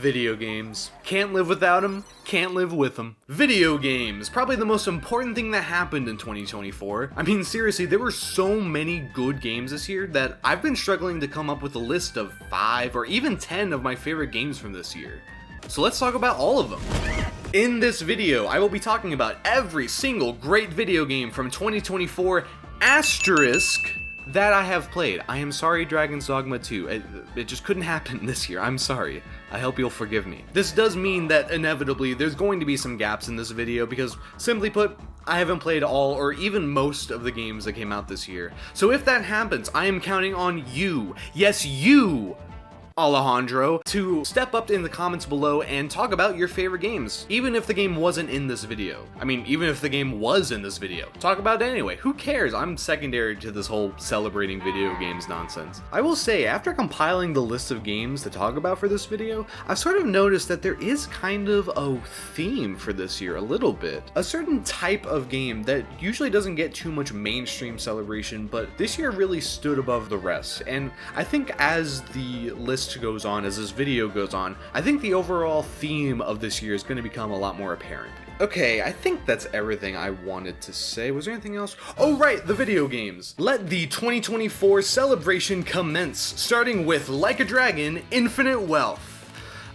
Video games. Can't live without them, can't live with them. Video games, probably the most important thing that happened in 2024. I mean, seriously, there were so many good games this year that I've been struggling to come up with a list of 5 or even 10 of my favorite games from this year. So let's talk about all of them. In this video, I will be talking about every single great video game from 2024 asterisk that I have played. I am sorry, Dragon's Dogma 2. It just couldn't happen this year. I'm sorry. I hope you'll forgive me. This does mean that inevitably there's going to be some gaps in this video because, simply put, I haven't played all or even most of the games that came out this year. So if that happens, I am counting on you. Yes, you, Alejandro, to step up in the comments below and talk about your favorite games, even if the game wasn't in this video. I mean, even if the game was in this video, talk about it anyway. Who cares? I'm secondary to this whole celebrating video games nonsense. I will say, after compiling the list of games to talk about for this video, I've sort of noticed that there is kind of a theme for this year, a little bit. A certain type of game that usually doesn't get too much mainstream celebration, but this year really stood above the rest. And I think as the list goes on, as this video goes on, I think the overall theme of this year is going to become a lot more apparent. Okay, I think that's everything I wanted to say. Was there anything else? Oh right, the video games. Let the 2024 celebration commence, starting with Like a Dragon, Infinite Wealth.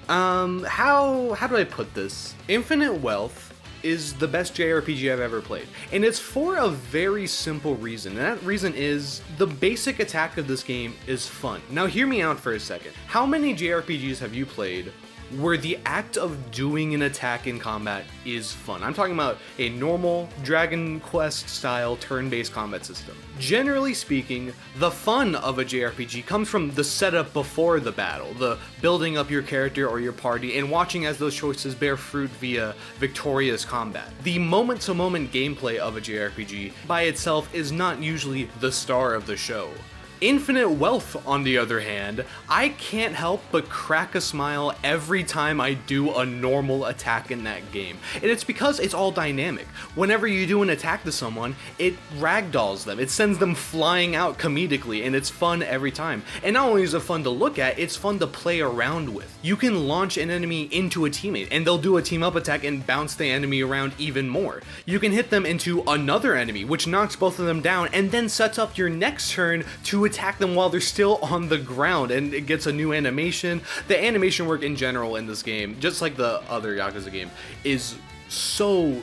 How do I put this? Infinite Wealth is the best JRPG I've ever played. And it's for a very simple reason. And that reason is the basic attack of this game is fun. Now hear me out for a second. How many JRPGs have you played where the act of doing an attack in combat is fun? I'm talking about a normal Dragon Quest style turn-based combat system. Generally speaking, the fun of a JRPG comes from the setup before the battle, the building up your character or your party and watching as those choices bear fruit via victorious combat. The moment-to-moment gameplay of a JRPG by itself is not usually the star of the show. Infinite Wealth, on the other hand, I can't help but crack a smile every time I do a normal attack in that game. And it's because it's all dynamic. Whenever you do an attack to someone, it ragdolls them. It sends them flying out comedically, and it's fun every time. And not only is it fun to look at, it's fun to play around with. You can launch an enemy into a teammate, and they'll do a team-up attack and bounce the enemy around even more. You can hit them into another enemy, which knocks both of them down, and then sets up your next turn to attack them while they're still on the ground, and it gets a new animation. The animation work in general in this game, just like the other Yakuza game, is so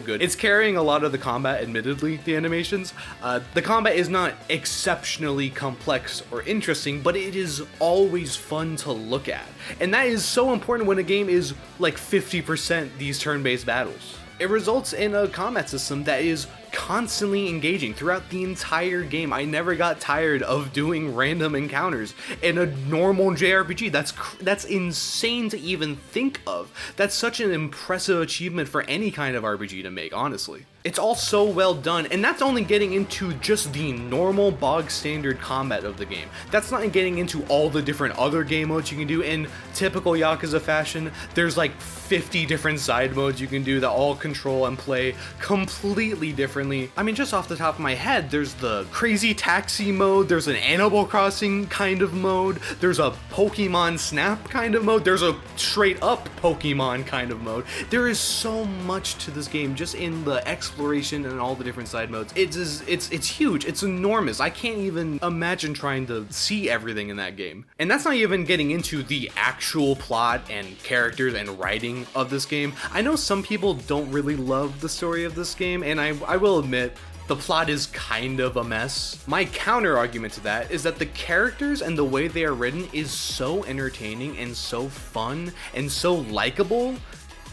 good. It's carrying a lot of the combat, admittedly, the animations. The combat is not exceptionally complex or interesting, but it is always fun to look at. And that is so important when a game is like 50% these turn-based battles. It results in a combat system that is constantly engaging throughout the entire game. I never got tired of doing random encounters in a normal JRPG. That's insane to even think of. That's such an impressive achievement for any kind of RPG to make, honestly. It's all so well done, and that's only getting into just the normal bog standard combat of the game. That's not getting into all the different other game modes you can do. In typical Yakuza fashion, there's like 50 different side modes you can do that all control and play completely differently. I mean, just off the top of my head, there's the crazy taxi mode, there's an Animal Crossing kind of mode, there's a Pokemon Snap kind of mode, there's a straight up Pokemon kind of mode. There is so much to this game just in the exploration and all the different side modes. It's huge, it's enormous. I can't even imagine trying to see everything in that game. And that's not even getting into the actual plot and characters and writing of this game. I know some people don't really love the story of this game, and I will admit, the plot is kind of a mess. My counter argument to that is that the characters and the way they are written is so entertaining and so fun and so likable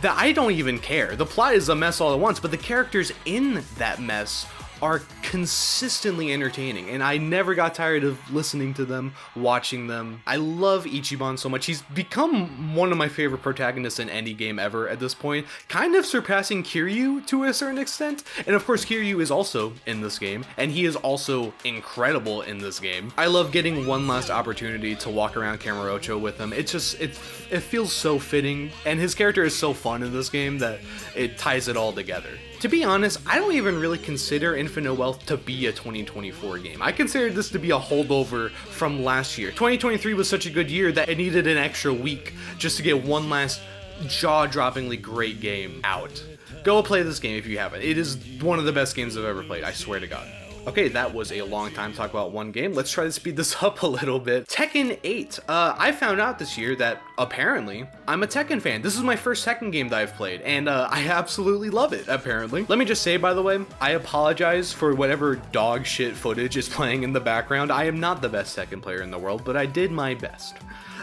that I don't even care. The plot is a mess all at once, but the characters in that mess are consistently entertaining, and I never got tired of listening to them, watching them. I love Ichiban so much. He's become one of my favorite protagonists in any game ever at this point, kind of surpassing Kiryu to a certain extent. And of course, Kiryu is also in this game, and he is also incredible in this game. I love getting one last opportunity to walk around Kamurocho with him. It feels so fitting, and his character is so fun in this game that it ties it all together. To be honest, I don't even really consider Infinite Wealth to be a 2024 game. I consider this to be a holdover from last year. 2023 was such a good year that it needed an extra week just to get one last jaw-droppingly great game out. Go play this game if you haven't. It is one of the best games I've ever played, I swear to God. Okay, that was a long time to talk about one game. Let's try to speed this up a little bit. Tekken 8. I found out this year that apparently I'm a Tekken fan. This is my first Tekken game that I've played, and I absolutely love it, apparently. Let me just say, by the way, I apologize for whatever dog shit footage is playing in the background. I am not the best Tekken player in the world, but I did my best.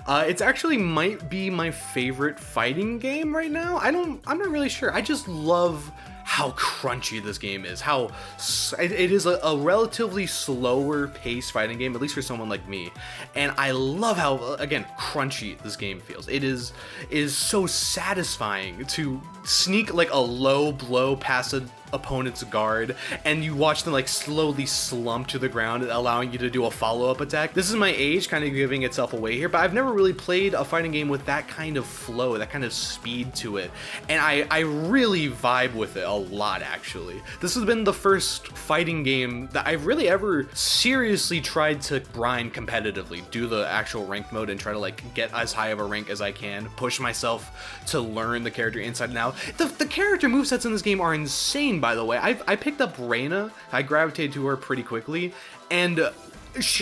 It's actually might be my favorite fighting game right now. I'm not really sure. I just love how crunchy this game is, how it is a relatively slower paced fighting game, at least for someone like me, and I love how, again, crunchy this game feels. It is so satisfying to sneak like a low blow past an opponent's guard, and you watch them like slowly slump to the ground, allowing you to do a follow-up attack. This is my age kind of giving itself away here, but I've never really played a fighting game with that kind of flow, that kind of speed to it, and I really vibe with it a lot, actually. This has been the first fighting game that I've really ever seriously tried to grind competitively, do the actual ranked mode and try to like get as high of a rank as I can, push myself to learn the character inside and out. The character movesets in this game are insane, by the way. I picked up Reina. I gravitated to her pretty quickly, and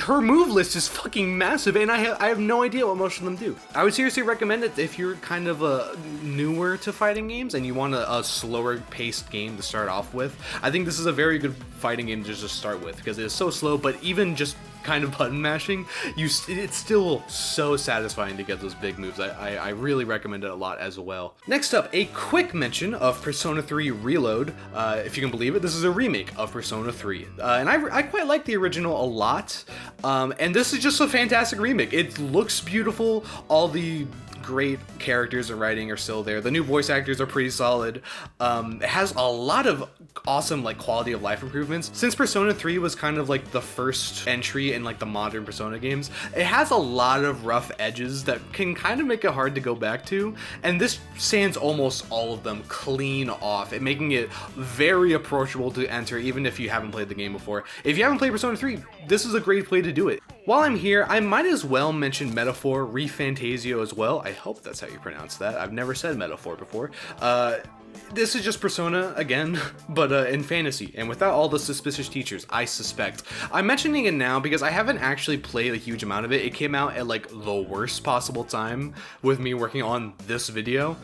her move list is fucking massive, and I have no idea what most of them do. I would seriously recommend it if you're kind of newer to fighting games and you want a slower paced game to start off with. I think this is a very good fighting game to just start with because it is so slow, but even just kind of button mashing, it's still so satisfying to get those big moves. I really recommend it a lot as well. Next up, a quick mention of Persona 3 Reload. If you can believe it, this is a remake of Persona 3. And I quite like the original a lot. And this is just a fantastic remake. It looks beautiful. All the great characters and writing are still there. The new voice actors are pretty solid. It has a lot of awesome like quality of life improvements. Since Persona 3 was kind of like the first entry in like the modern Persona games, it has a lot of rough edges that can kind of make it hard to go back to, and this sands almost all of them clean off, and making it very approachable to enter even if you haven't played the game before. If you haven't played Persona 3, this is a great way to do it. While I'm here, I might as well mention Metaphor ReFantasio as well. I hope that's how you pronounce that. I've never said Metaphor before. This is just Persona again, but in fantasy, and without all the suspicious teachers, I suspect. I'm mentioning it now because I haven't actually played a huge amount of it. It came out at like the worst possible time with me working on this video.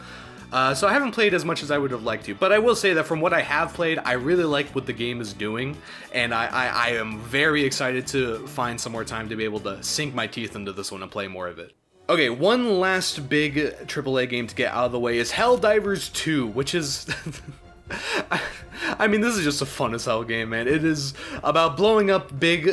So I haven't played as much as I would have liked to, but I will say that from what I have played, I really like what the game is doing, and I am very excited to find some more time to be able to sink my teeth into this one and play more of it. Okay, one last big AAA game to get out of the way is Helldivers 2, which is... I mean, this is just a fun as hell game, man. It is about blowing up big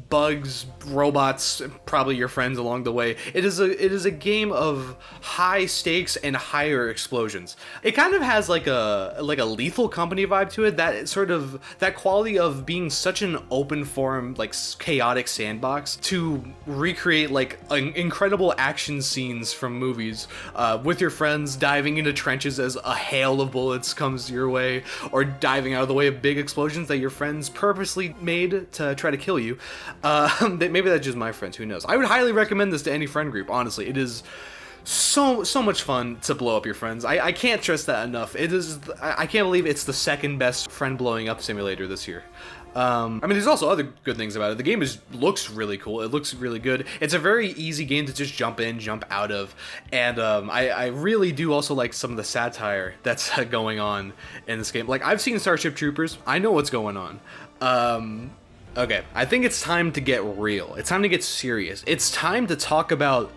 bugs, robots, probably your friends along the way. It is a game of high stakes and higher explosions. It kind of has like a Lethal Company vibe to it. That sort of that quality of being such an open form, like chaotic sandbox to recreate like incredible action scenes from movies with your friends, diving into trenches as a hail of bullets comes your way, or diving out of the way of big explosions that your friends purposely made to try to kill you. Maybe that's just my friends, who knows. I would highly recommend this to any friend group, honestly. It is so much fun to blow up your friends. I can't stress that enough. I can't believe it's the second best friend blowing up simulator this year. I mean, there's also other good things about it. The game looks really cool. It looks really good. It's a very easy game to just jump in, jump out of, and I really do also like some of the satire that's going on in this game. Like, I've seen Starship Troopers. I know what's going on. Okay, I think it's time to get real. It's time to get serious. It's time to talk about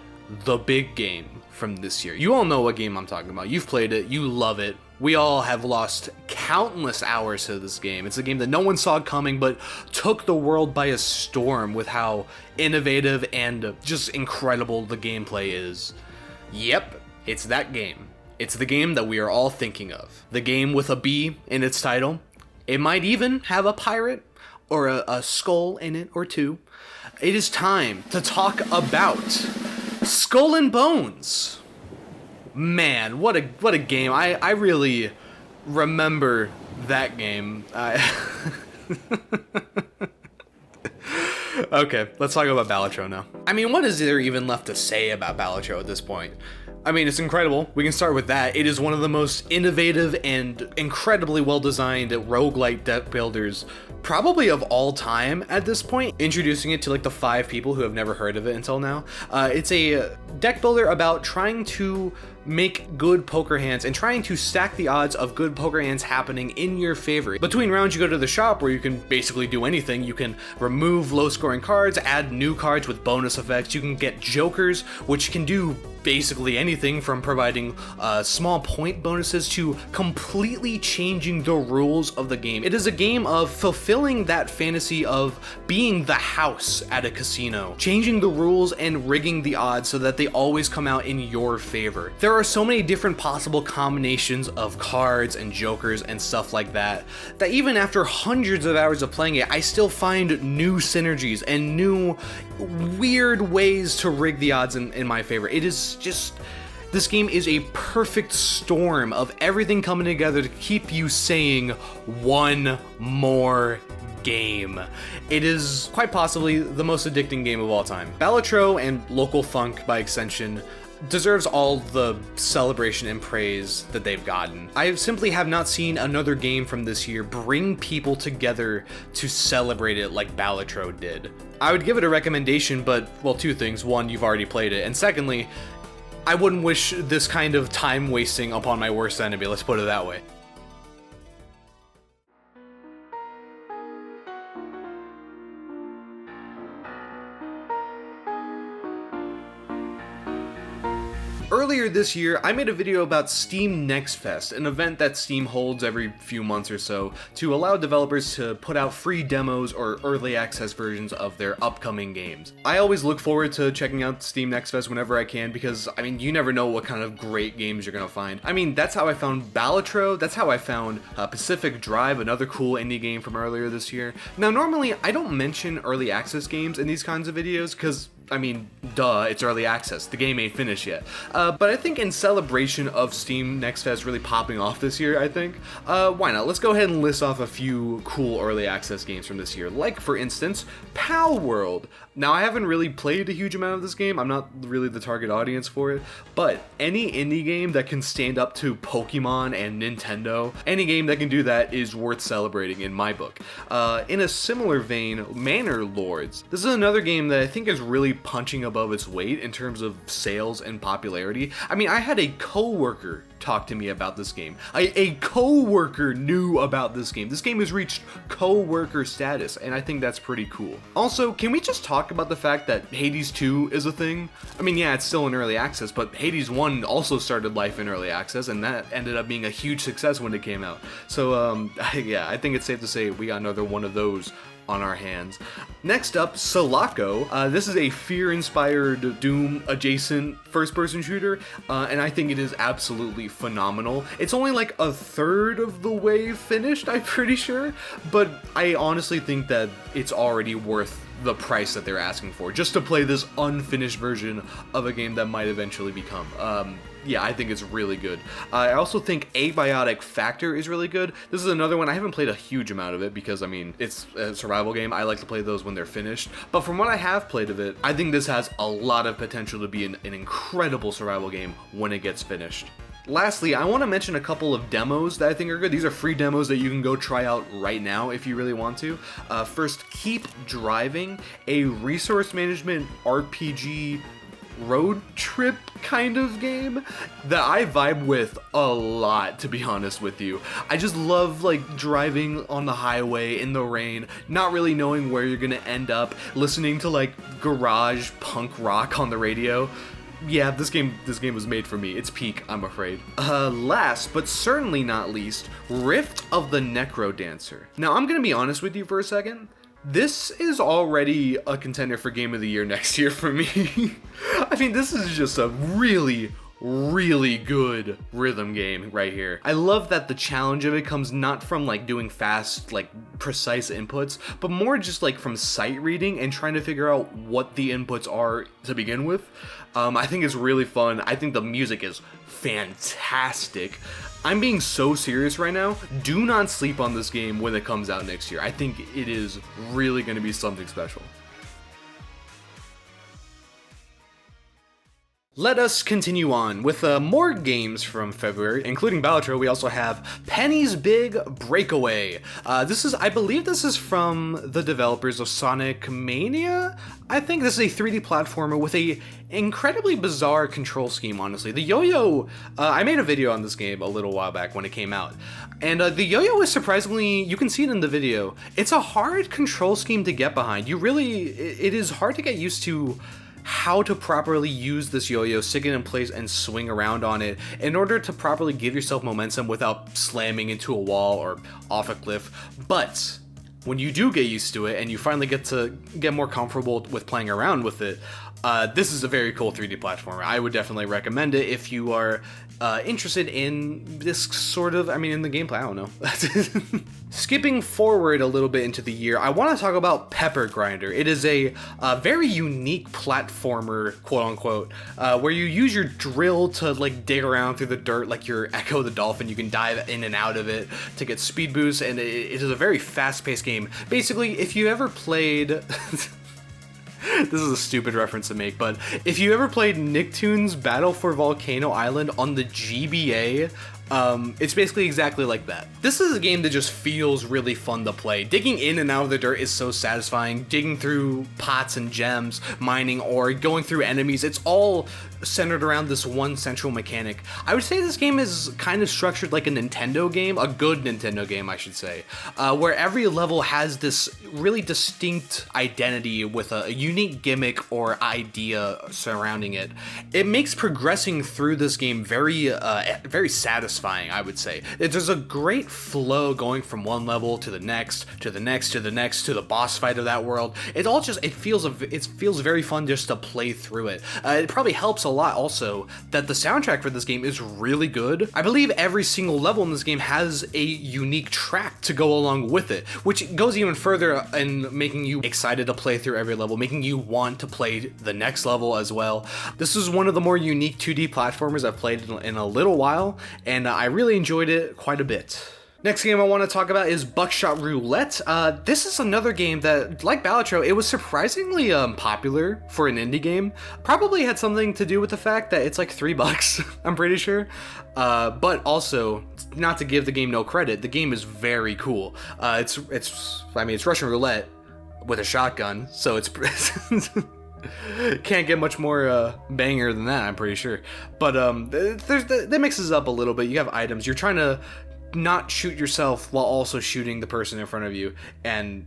the big game from this year. You all know what game I'm talking about. You've played it. You love it. We all have lost countless hours to this game. It's a game that no one saw coming, but took the world by a storm with how innovative and just incredible the gameplay is. Yep, it's that game. It's the game that we are all thinking of. The game with a B in its title. It might even have a pirate or a skull in it or two. It is time to talk about Skull and Bones. Man, what a game. I really remember that game. Okay, let's talk about Balatro now. I mean, what is there even left to say about Balatro at this point? I mean, it's incredible. We can start with that. It is one of the most innovative and incredibly well-designed roguelite deck builders probably of all time at this point, introducing it to like the 5 people who have never heard of it until now. It's a deck builder about trying to make good poker hands and trying to stack the odds of good poker hands happening in your favor. Between rounds, you go to the shop where you can basically do anything. You can remove low-scoring cards, add new cards with bonus effects. You can get jokers, which can do basically anything from providing small point bonuses to completely changing the rules of the game. It is a game of fulfilling that fantasy of being the house at a casino, changing the rules and rigging the odds so that they always come out in your favor. There are so many different possible combinations of cards and jokers and stuff like that, that even after hundreds of hours of playing it, I still find new synergies and new weird ways to rig the odds in my favor. It is just, this game is a perfect storm of everything coming together to keep you saying one more game. It is quite possibly the most addicting game of all time. Balatro, and local funk by extension, deserves all the celebration and praise that they've gotten. I simply have not seen another game from this year bring people together to celebrate it like Balatro did. I would give it a recommendation, but, well, 2 things. 1, you've already played it, and secondly, I wouldn't wish this kind of time wasting upon my worst enemy, let's put it that way. Earlier this year, I made a video about Steam Next Fest, an event that Steam holds every few months or so to allow developers to put out free demos or early access versions of their upcoming games. I always look forward to checking out Steam Next Fest whenever I can because, I mean, you never know what kind of great games you're gonna find. I mean, that's how I found Balatro, that's how I found Pacific Drive, another cool indie game from earlier this year. Now, normally, I don't mention early access games in these kinds of videos because, I mean, duh, it's early access. The game ain't finished yet. But I think in celebration of Steam Next Fest really popping off this year, I think, why not? Let's go ahead and list off a few cool early access games from this year. Like, for instance, Pal World. Now, I haven't really played a huge amount of this game. I'm not really the target audience for it. But any indie game that can stand up to Pokemon and Nintendo, any game that can do that is worth celebrating in my book. In a similar vein, Manor Lords. This is another game that I think is really punching above its weight in terms of sales and popularity. I mean, I had a coworker talk to me about this game. A coworker knew about this game. This game has reached coworker status, and I think that's pretty cool. Also, can we just talk about the fact that Hades 2 is a thing? I mean, yeah, it's still in early access, but Hades 1 also started life in early access, and that ended up being a huge success when it came out. So, yeah, I think it's safe to say we got another one of those on our hands. Next up, Sulaco. This is a fear-inspired Doom-adjacent first-person shooter, and I think it is absolutely phenomenal. It's only like a third of the way finished, I'm pretty sure, but I honestly think that it's already worth the price that they're asking for, just to play this unfinished version of a game that might eventually become. Yeah, I think it's really good. I also think Abiotic Factor is really good. This is another one. I haven't played a huge amount of it because, I mean, it's a survival game. I like to play those when they're finished. But from what I have played of it, I think this has a lot of potential to be an incredible survival game when it gets finished. Lastly, I want to mention a couple of demos that I think are good. These are free demos that you can go try out right now if you really want to. First, Keep Driving, a resource management RPG road trip kind of game that I vibe with a lot, to be honest with you. I just love like driving on the highway in the rain, not really knowing where you're gonna end up, listening to like garage punk rock on the radio. Yeah, this game was made for me. It's peak, I'm afraid. Last, but certainly not least, Rift of the NecroDancer. Now, I'm gonna be honest with you for a second. This is already a contender for Game of the Year next year for me. I mean, this is just a really, really good rhythm game right here. I love that the challenge of it comes not from like doing fast, like precise inputs, but more just like from sight reading and trying to figure out what the inputs are to begin with. I think it's really fun. I think the music is fantastic. I'm being so serious right now. Do not sleep on this game when it comes out next year. I think it is really going to be something special. Let us continue on with more games from February, including Balatro. We also have Penny's Big Breakaway. I believe this is from the developers of Sonic Mania. I think this is a 3D platformer with a incredibly bizarre control scheme, honestly. The yo-yo, I made a video on this game a little while back when it came out, and the yo-yo is surprisingly, you can see it in the video, it's a hard control scheme to get behind. It is hard to get used to how to properly use this yo-yo, stick it in place and swing around on it in order to properly give yourself momentum without slamming into a wall or off a cliff. But when you do get used to it and you finally get more comfortable with playing around with it, this is a very cool 3D platformer. I would definitely recommend it if you are interested in this sort of, in the gameplay, I don't know. Skipping forward a little bit into the year, I want to talk about Pepper Grinder. It is a very unique platformer, quote unquote, where you use your drill to like dig around through the dirt like you're Echo the Dolphin. You can dive in and out of it to get speed boosts, and it is a very fast-paced game. Basically, if you ever played... This is a stupid reference to make, but if you ever played Nicktoons Battle for Volcano Island on the GBA, it's basically exactly like that. This is a game that just feels really fun to play. Digging in and out of the dirt is so satisfying. Digging through pots and gems, mining ore, going through enemies, it's all centered around this one central mechanic. I would say this game is kind of structured like a Nintendo game, a good Nintendo game, I should say, where every level has this really distinct identity with a unique gimmick or idea surrounding it. It makes progressing through this game very satisfying, I would say. There's a great flow going from one level to the next, to the next, to the next, to the boss fight of that world. It feels very fun just to play through it. It probably helps a lot also that the soundtrack for this game is really good. I believe every single level in this game has a unique track to go along with it, which goes even further in making you excited to play through every level, making you want to play the next level as well. This is one of the more unique 2D platformers I've played in a little while, and I really enjoyed it quite a bit. Next game I want to talk about is Buckshot Roulette. This is another game that, like Balatro, it was surprisingly popular for an indie game. Probably had something to do with the fact that it's like $3, I'm pretty sure. But also, not to give the game no credit, the game is very cool. It's Russian roulette with a shotgun, so it's can't get much more banger than that, I'm pretty sure. But that mixes up a little bit. You have items. You're trying to not shoot yourself while also shooting the person in front of you, and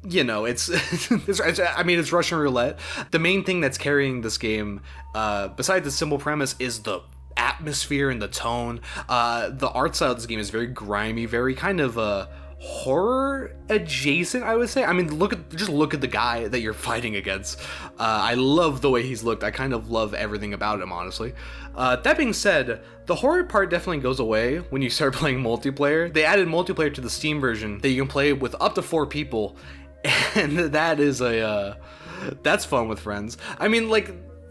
it's it's Russian roulette. The main thing that's carrying this game, besides the simple premise, is the atmosphere and the tone. The art style of this game is very grimy, very kind of horror adjacent, I would say. Just look at the guy that you're fighting against. I love the way he's looked. I kind of love everything about him, honestly. That being said, the horror part definitely goes away when you start playing multiplayer. They added multiplayer to the Steam version that you can play with up to 4 people, and that's fun with friends.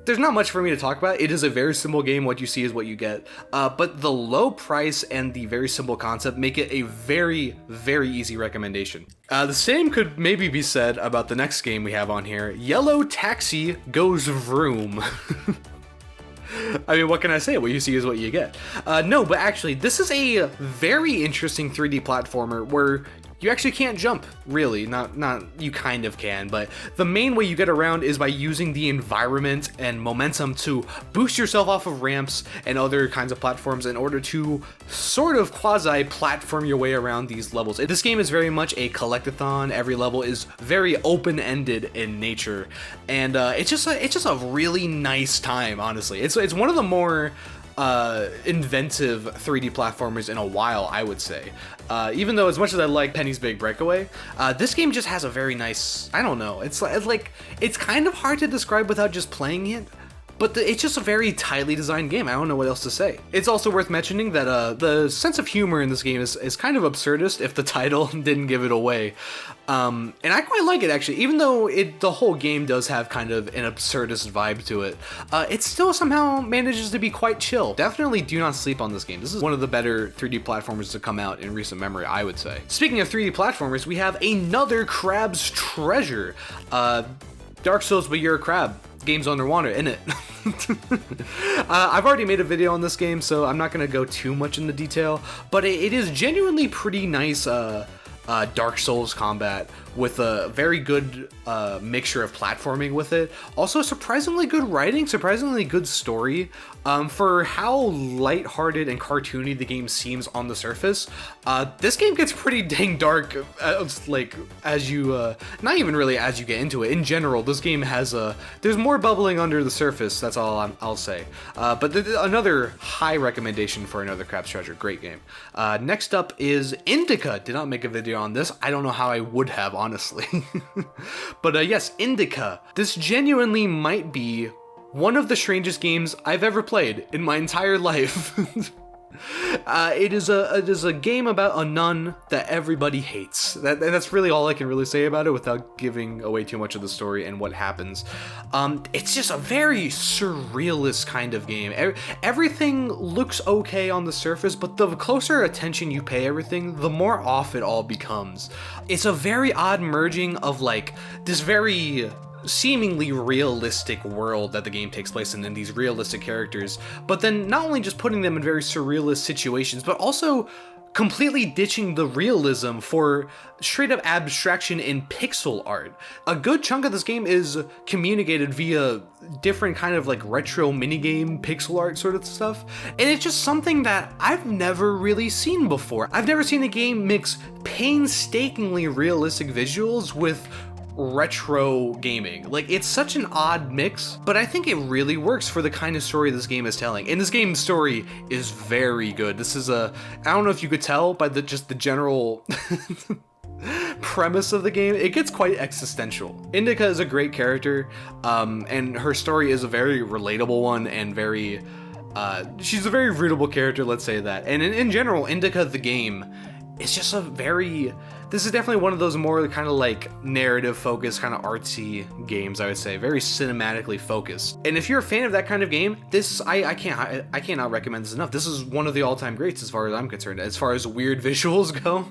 There's not much for me to talk about. It is a very simple game. What you see is what you get. But the low price and the very simple concept make it a very, very easy recommendation. The same could maybe be said about the next game we have on here. Yellow Taxi Goes Vroom. What can I say? What you see is what you get. No, but actually, this is a very interesting 3D platformer where you actually can't jump, really. Not you kind of can, but the main way you get around is by using the environment and momentum to boost yourself off of ramps and other kinds of platforms in order to sort of quasi-platform your way around these levels. This game is very much a collectathon. Every level is very open-ended in nature, and it's just a really nice time, honestly. It's one of the more inventive 3D platformers in a while, I would say. Even though as much as I like Penny's Big Breakaway, this game just has a very nice, I don't know, it's kind of hard to describe without just playing it, But it's just a very tightly designed game. I don't know what else to say. It's also worth mentioning that the sense of humor in this game is kind of absurdist if the title didn't give it away. And I quite like it, actually. Even though the whole game does have kind of an absurdist vibe to it, it still somehow manages to be quite chill. Definitely do not sleep on this game. This is one of the better 3D platformers to come out in recent memory, I would say. Speaking of 3D platformers, we have another Crab's Treasure. Dark Souls, but you're a crab. Game's underwater, innit? I've already made a video on this game, so I'm not going to go too much into detail, but it is genuinely pretty nice Dark Souls combat with a very good mixture of platforming with it. Also surprisingly good writing, surprisingly good story. For how lighthearted and cartoony the game seems on the surface, this game gets pretty dang dark, like, as you, not even really as you get into it. In general, this game has there's more bubbling under the surface, that's all I'll say. But another high recommendation for another Crab's Treasure, great game. Next up is Indika. Did not make a video on this. I don't know how I would have, honestly. But yes, Indika. This genuinely might be one of the strangest games I've ever played in my entire life. It is a game about a nun that everybody hates. That's really all I can really say about it without giving away too much of the story and what happens. It's just a very surrealist kind of game. Everything looks okay on the surface, but the closer attention you pay everything, the more off it all becomes. It's a very odd merging of like this very seemingly realistic world that the game takes place in, and these realistic characters, but then not only just putting them in very surrealist situations, but also completely ditching the realism for straight up abstraction in pixel art. A good chunk of this game is communicated via different kind of like retro minigame pixel art sort of stuff, and it's just something that I've never really seen before. I've never seen a game mix painstakingly realistic visuals with retro gaming. Like, it's such an odd mix, but I think it really works for the kind of story this game is telling. And this game's story is very good. This is I don't know if you could tell by just the general premise of the game, it gets quite existential. Indika is a great character, and her story is a very relatable one, and very she's a very rootable character, let's say that. And in general, Indika the game is just this is definitely one of those more kind of like narrative focused, kind of artsy games, I would say, very cinematically focused. And if you're a fan of that kind of game, this I cannot recommend this enough. This is one of the all-time greats as far as I'm concerned, as far as weird visuals go.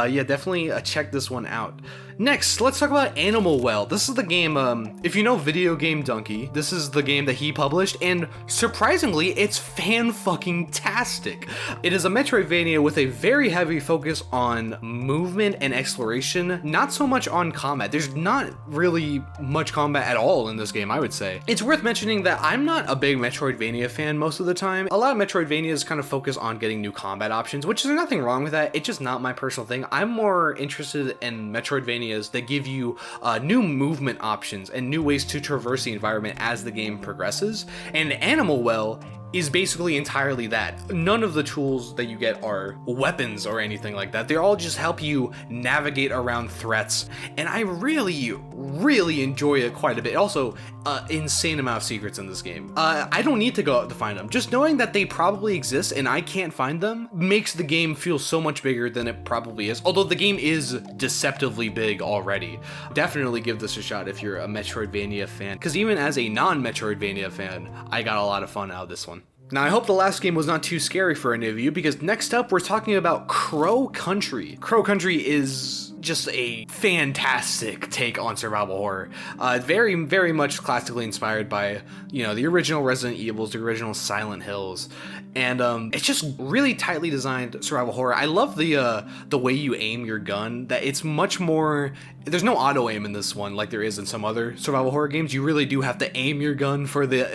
Yeah, definitely check this one out. Next, let's talk about Animal Well. This is the game, if you know Video Game Donkey, this is the game that he published, and surprisingly, it's fan-fucking-tastic. It is a Metroidvania with a very heavy focus on movement and exploration, not so much on combat. There's not really much combat at all in this game, I would say. It's worth mentioning that I'm not a big Metroidvania fan most of the time. A lot of Metroidvanias kind of focus on getting new combat options, which is nothing wrong with that. It's just not my personal thing. I'm more interested in Metroidvanias that give you new movement options and new ways to traverse the environment as the game progresses. And Animal Well is basically entirely that. None of the tools that you get are weapons or anything like that. They all just help you navigate around threats, and I really enjoy it quite a bit. Also, insane amount of secrets in this game. I don't need to go out to find them. Just knowing that they probably exist and I can't find them makes the game feel so much bigger than it probably is. Although the game is deceptively big already. Definitely give this a shot if you're a Metroidvania fan, because even as a non-Metroidvania fan, I got a lot of fun out of this one. Now, I hope the last game was not too scary for any of you, because next up we're talking about Crow Country. Crow Country is just a fantastic take on survival horror. Very much classically inspired by, you know, the original Resident Evils, the original Silent Hills, and it's just really tightly designed survival horror. I love the way you aim your gun. That it's much more. There's no auto aim in this one like there is in some other survival horror games. You really do have to aim your gun for the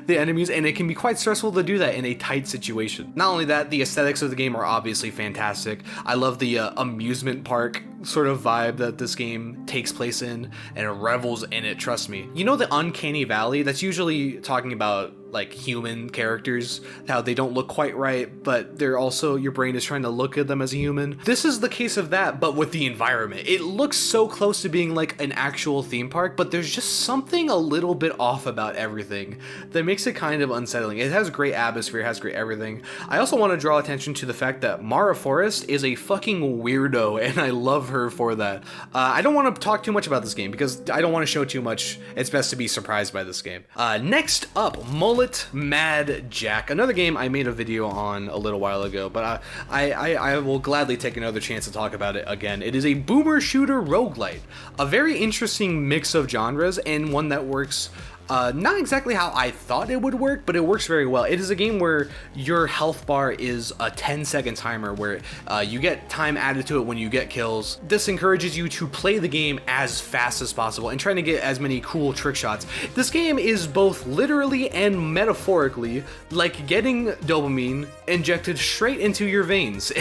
the enemies, and it can be quite stressful to do that in a tight situation. Not only that, the aesthetics of the game are obviously fantastic. I love the amusement park sort of vibe that this game takes place in, and it revels in it, trust me. You know the uncanny valley? That's usually talking about like human characters, how they don't look quite right, but they're also, your brain is trying to look at them as a human. This is the case of that, but with the environment. It looks so close to being like an actual theme park, but there's just something a little bit off about everything that makes it kind of unsettling. It has great atmosphere, it has great everything. I also want to draw attention to the fact that Mara Forrest is a fucking weirdo, and I love her for that. I don't want to talk too much about this game because I don't want to show too much. It's best to be surprised by this game. Next up, Mullet MadJack, another game I made a video on a little while ago, but I will gladly take another chance to talk about it again. It is a boomer shooter roguelite, a very interesting mix of genres, and one that works not exactly how I thought it would work, but it works very well. It is a game where your health bar is a 10-second timer where you get time added to it when you get kills. This encourages you to play the game as fast as possible and trying to get as many cool trick shots. This game is both literally and metaphorically like getting dopamine injected straight into your veins.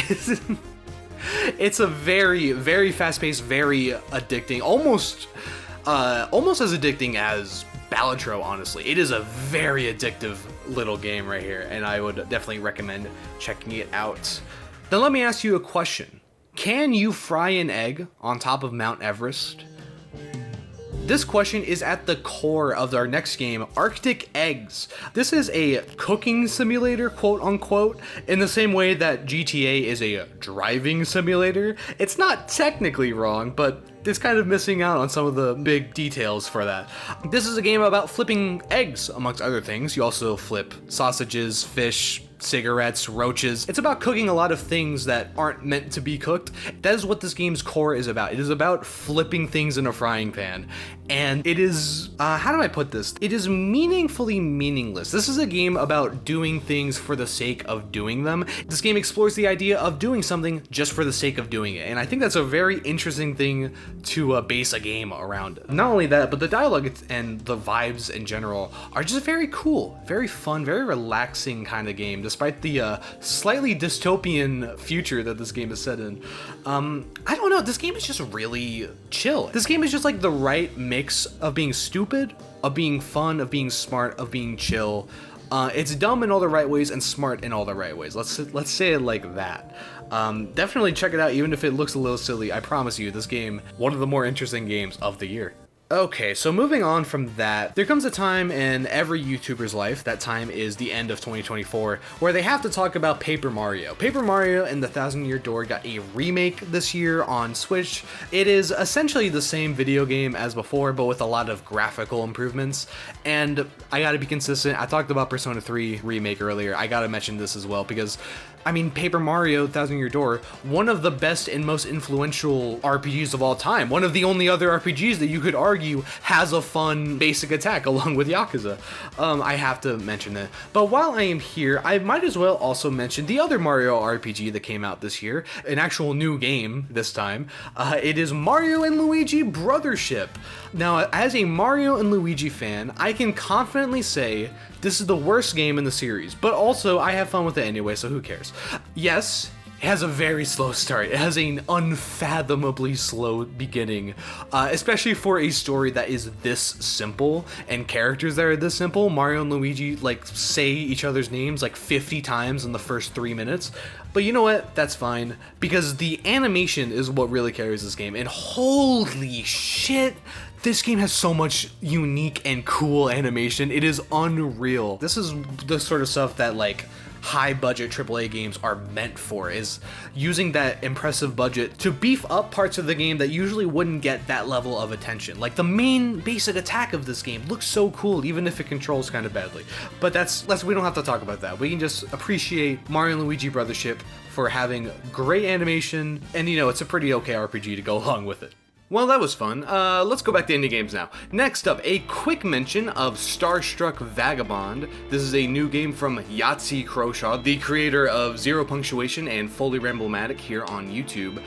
It's a very, very fast-paced, very addicting, almost as addicting as Balatro, honestly. It is a very addictive little game right here, and I would definitely recommend checking it out. Then let me ask you a question. Can you fry an egg on top of Mount Everest? This question is at the core of our next game, Arctic Eggs. This is a cooking simulator, quote unquote, in the same way that GTA is a driving simulator. It's not technically wrong, but it's kind of missing out on some of the big details for that. This is a game about flipping eggs, amongst other things. You also flip sausages, fish, cigarettes, roaches. It's about cooking a lot of things that aren't meant to be cooked. That is what this game's core is about. It is about flipping things in a frying pan. And it is, how do I put this? It is meaningfully meaningless. This is a game about doing things for the sake of doing them. This game explores the idea of doing something just for the sake of doing it. And I think that's a very interesting thing to base a game around. Not only that, but the dialogue and the vibes in general are just very cool, very fun, very relaxing kind of game, despite the slightly dystopian future that this game is set in. I don't know, this game is just really chill. This game is just like the right mix of being stupid, of being fun, of being smart, of being chill. It's dumb in all the right ways and smart in all the right ways. Let's say it like that. Definitely check it out, even if it looks a little silly. I promise you, this game, one of the more interesting games of the year. Okay, so moving on from that, there comes a time in every YouTuber's life, that time is the end of 2024, where they have to talk about Paper Mario. Paper Mario and the Thousand Year Door got a remake this year on Switch. It is essentially the same video game as before, but with a lot of graphical improvements. And I gotta be consistent, I talked about Persona 3 remake earlier, I gotta mention this as well, because I mean, Paper Mario, Thousand Year Door, one of the best and most influential RPGs of all time. One of the only other RPGs that you could argue has a fun basic attack along with Yakuza. I have to mention that. But while I am here, I might as well also mention the other Mario RPG that came out this year, an actual new game this time. It is Mario and Luigi Brothership. Now, as a Mario and Luigi fan, I can confidently say this is the worst game in the series, but also I have fun with it anyway, so who cares? Yes, it has a very slow start. It has an unfathomably slow beginning, especially for a story that is this simple and characters that are this simple. Mario and Luigi like say each other's names like 50 times in the first 3 minutes. But you know what? That's fine, because the animation is what really carries this game. And holy shit, this game has so much unique and cool animation. It is unreal. This is the sort of stuff that like high budget AAA games are meant for, is using that impressive budget to beef up parts of the game that usually wouldn't get that level of attention. Like the main basic attack of this game looks so cool, even if it controls kind of badly. But we don't have to talk about that. We can just appreciate Mario and Luigi Brothership for having great animation, and you know, it's a pretty okay RPG to go along with it. Well, that was fun. Let's go back to indie games now. Next up, a quick mention of Starstruck Vagabond. This is a new game from Yahtzee Croshaw, the creator of Zero Punctuation and Fully Ramblematic here on YouTube.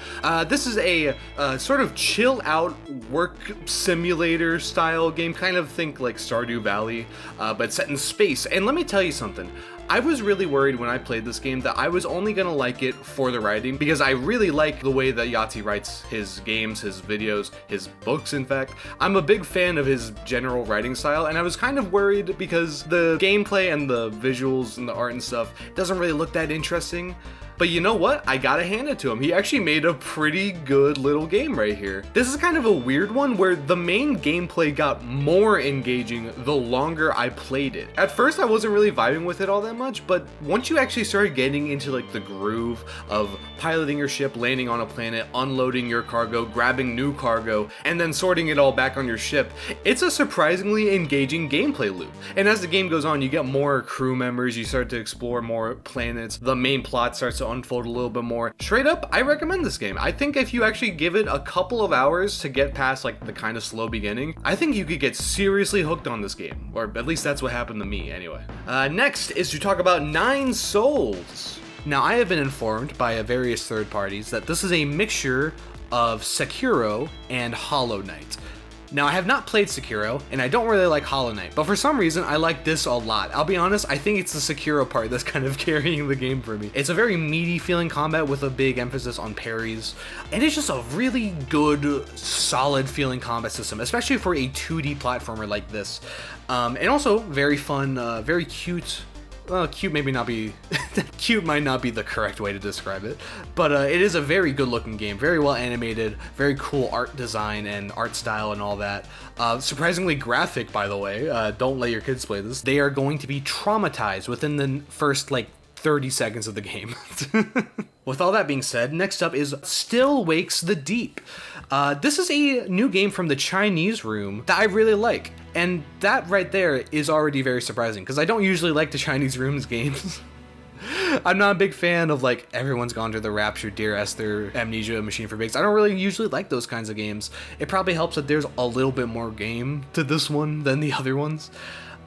This is a sort of chill-out work simulator style game, kind of think like Stardew Valley, but set in space. And let me tell you something. I was really worried when I played this game that I was only gonna like it for the writing, because I really like the way that Yahtzee writes his games, his videos, videos, his books in fact. I'm a big fan of his general writing style, and I was kind of worried because the gameplay and the visuals and the art and stuff doesn't really look that interesting. But you know what? I gotta hand it to him. He actually made a pretty good little game right here. This is kind of a weird one where the main gameplay got more engaging the longer I played it. At first I wasn't really vibing with it all that much, but once you actually started getting into like the groove of piloting your ship, landing on a planet, unloading your cargo, grabbing new cargo, and then sorting it all back on your ship, it's a surprisingly engaging gameplay loop. And as the game goes on, you get more crew members, you start to explore more planets, the main plot starts to unfold a little bit more. Straight up, I recommend this game. I think if you actually give it a couple of hours to get past like the kind of slow beginning, I think you could get seriously hooked on this game, or at least that's what happened to me anyway. Next is to talk about Nine Souls. Now, I have been informed by various third parties that this is a mixture of Sekiro and Hollow Knight. Now, I have not played Sekiro, and I don't really like Hollow Knight, but for some reason, I like this a lot. I'll be honest, I think it's the Sekiro part that's kind of carrying the game for me. It's a very meaty feeling combat with a big emphasis on parries, and it's just a really good, solid feeling combat system, especially for a 2D platformer like this. And also, very fun, very cute. Well, cute maybe not be, cute might not be the correct way to describe it, but it is a very good looking game, very well animated, very cool art design and art style and all that. Surprisingly graphic, by the way. Don't let your kids play this. They are going to be traumatized within the first like 30 seconds of the game. With all that being said, next up is Still Wakes the Deep. This is a new game from the Chinese room that I really like. And that right there is already very surprising, because I don't usually like the Chinese rooms games. I'm not a big fan of like Everyone's Gone to the Rapture, Dear Esther, Amnesia, Machine for Pigs. I don't really usually like those kinds of games. It probably helps that there's a little bit more game to this one than the other ones.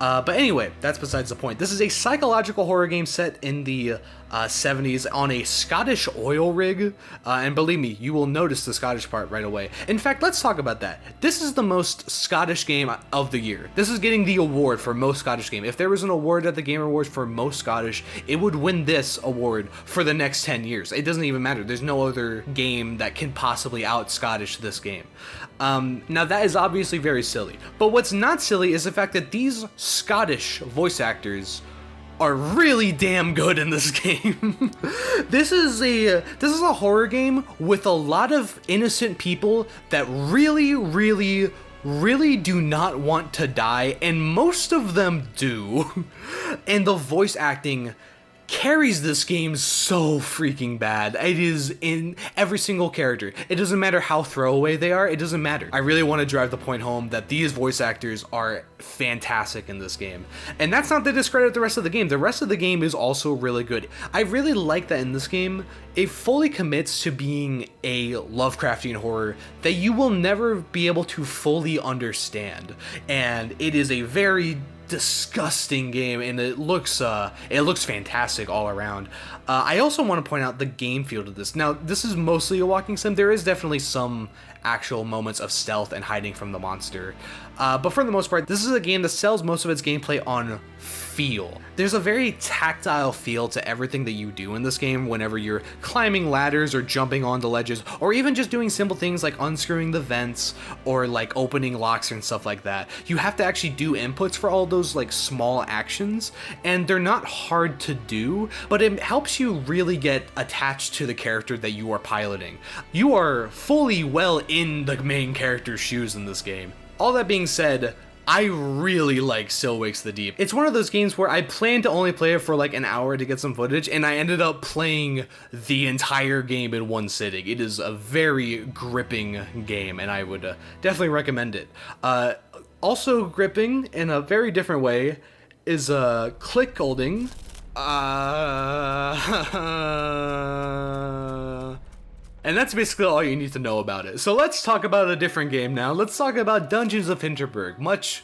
But anyway, that's besides the point. This is a psychological horror game set in the 70s on a Scottish oil rig, and believe me, you will notice the Scottish part right away. In fact, let's talk about that. This is the most Scottish game of the year. This is getting the award for most Scottish game. If there was an award at the Game Awards for most Scottish, it would win this award for the next 10 years. It doesn't even matter. There's no other game that can possibly out-Scottish this game. Now that is obviously very silly, but what's not silly is the fact that these Scottish voice actors are really damn good in this game. This is a horror game with a lot of innocent people that really do not want to die, and most of them do. And the voice acting carries this game so freaking bad. It is in every single character. It doesn't matter how throwaway they are, it doesn't matter. I really want to drive the point home that these voice actors are fantastic in this game. And that's not to discredit the rest of the game. The rest of the game is also really good. I really like that in this game, it fully commits to being a Lovecraftian horror that you will never be able to fully understand. And it is a very disgusting game, and it looks fantastic all around. I also want to point out the game feel of this. Now, this is mostly a walking sim. There is definitely some actual moments of stealth and hiding from the monster, but for the most part, this is a game that sells most of its gameplay on feel. There's a very tactile feel to everything that you do in this game whenever you're climbing ladders or jumping onto ledges, or even just doing simple things like unscrewing the vents or like opening locks and stuff like that. You have to actually do inputs for all those like small actions, and they're not hard to do, but it helps you really get attached to the character that you are piloting. You are fully well in the main character's shoes in this game. All that being said, I really like Still Wakes the Deep. It's one of those games where I planned to only play it for like an hour to get some footage, and I ended up playing the entire game in one sitting. It is a very gripping game, and I would definitely recommend it. Also gripping in a very different way is click holding. And that's basically all you need to know about it. So let's talk about a different game now. Let's talk about Dungeons of Hinterberg. Much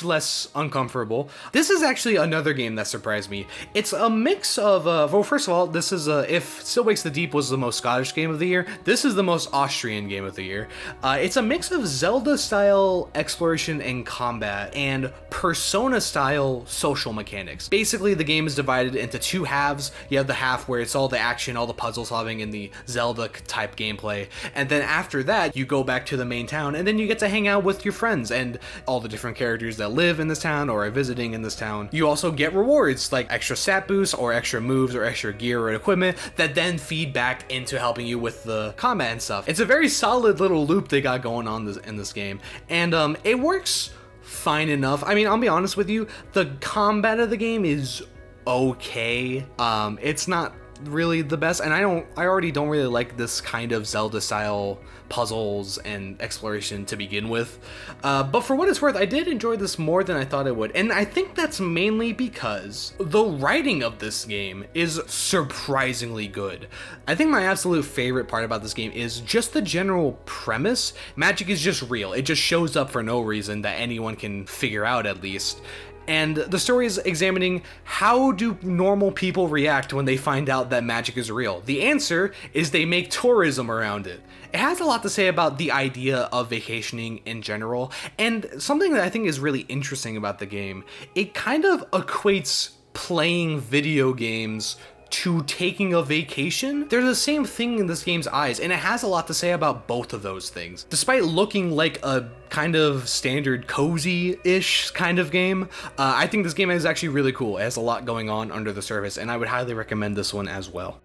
less uncomfortable. This is actually another game that surprised me. It's a mix of, well, first of all, this is, if Still Wakes the Deep was the most Scottish game of the year, this is the most Austrian game of the year. It's a mix of Zelda-style exploration and combat and Persona-style social mechanics. Basically, the game is divided into two halves. You have the half where it's all the action, all the puzzle solving, and the Zelda roguelike type gameplay. And then after that, you go back to the main town, and then you get to hang out with your friends and all the different characters that live in this town or are visiting in this town. You also get rewards like extra stat boosts or extra moves or extra gear or equipment that then feed back into helping you with the combat and stuff. It's a very solid little loop they got going on in this game, and it works fine enough. I mean, I'll be honest with you, the combat of the game is okay. It's not really the best, and I already don't really like this kind of Zelda style puzzles and exploration to begin with, but for what it's worth, I did enjoy this more than I thought I would, and I think that's mainly because the writing of this game is surprisingly good. I think my absolute favorite part about this game is just the general premise. Magic is just real. It just shows up for no reason that anyone can figure out, at least. And the story is examining how do normal people react when they find out that magic is real. The answer is they make tourism around it. It has a lot to say about the idea of vacationing in general, and something that I think is really interesting about the game, it kind of equates playing video games to taking a vacation. They're the same thing in this game's eyes, and it has a lot to say about both of those things. Despite looking like a kind of standard cozy-ish kind of game, I think this game is actually really cool. It has a lot going on under the surface, and I would highly recommend this one as well.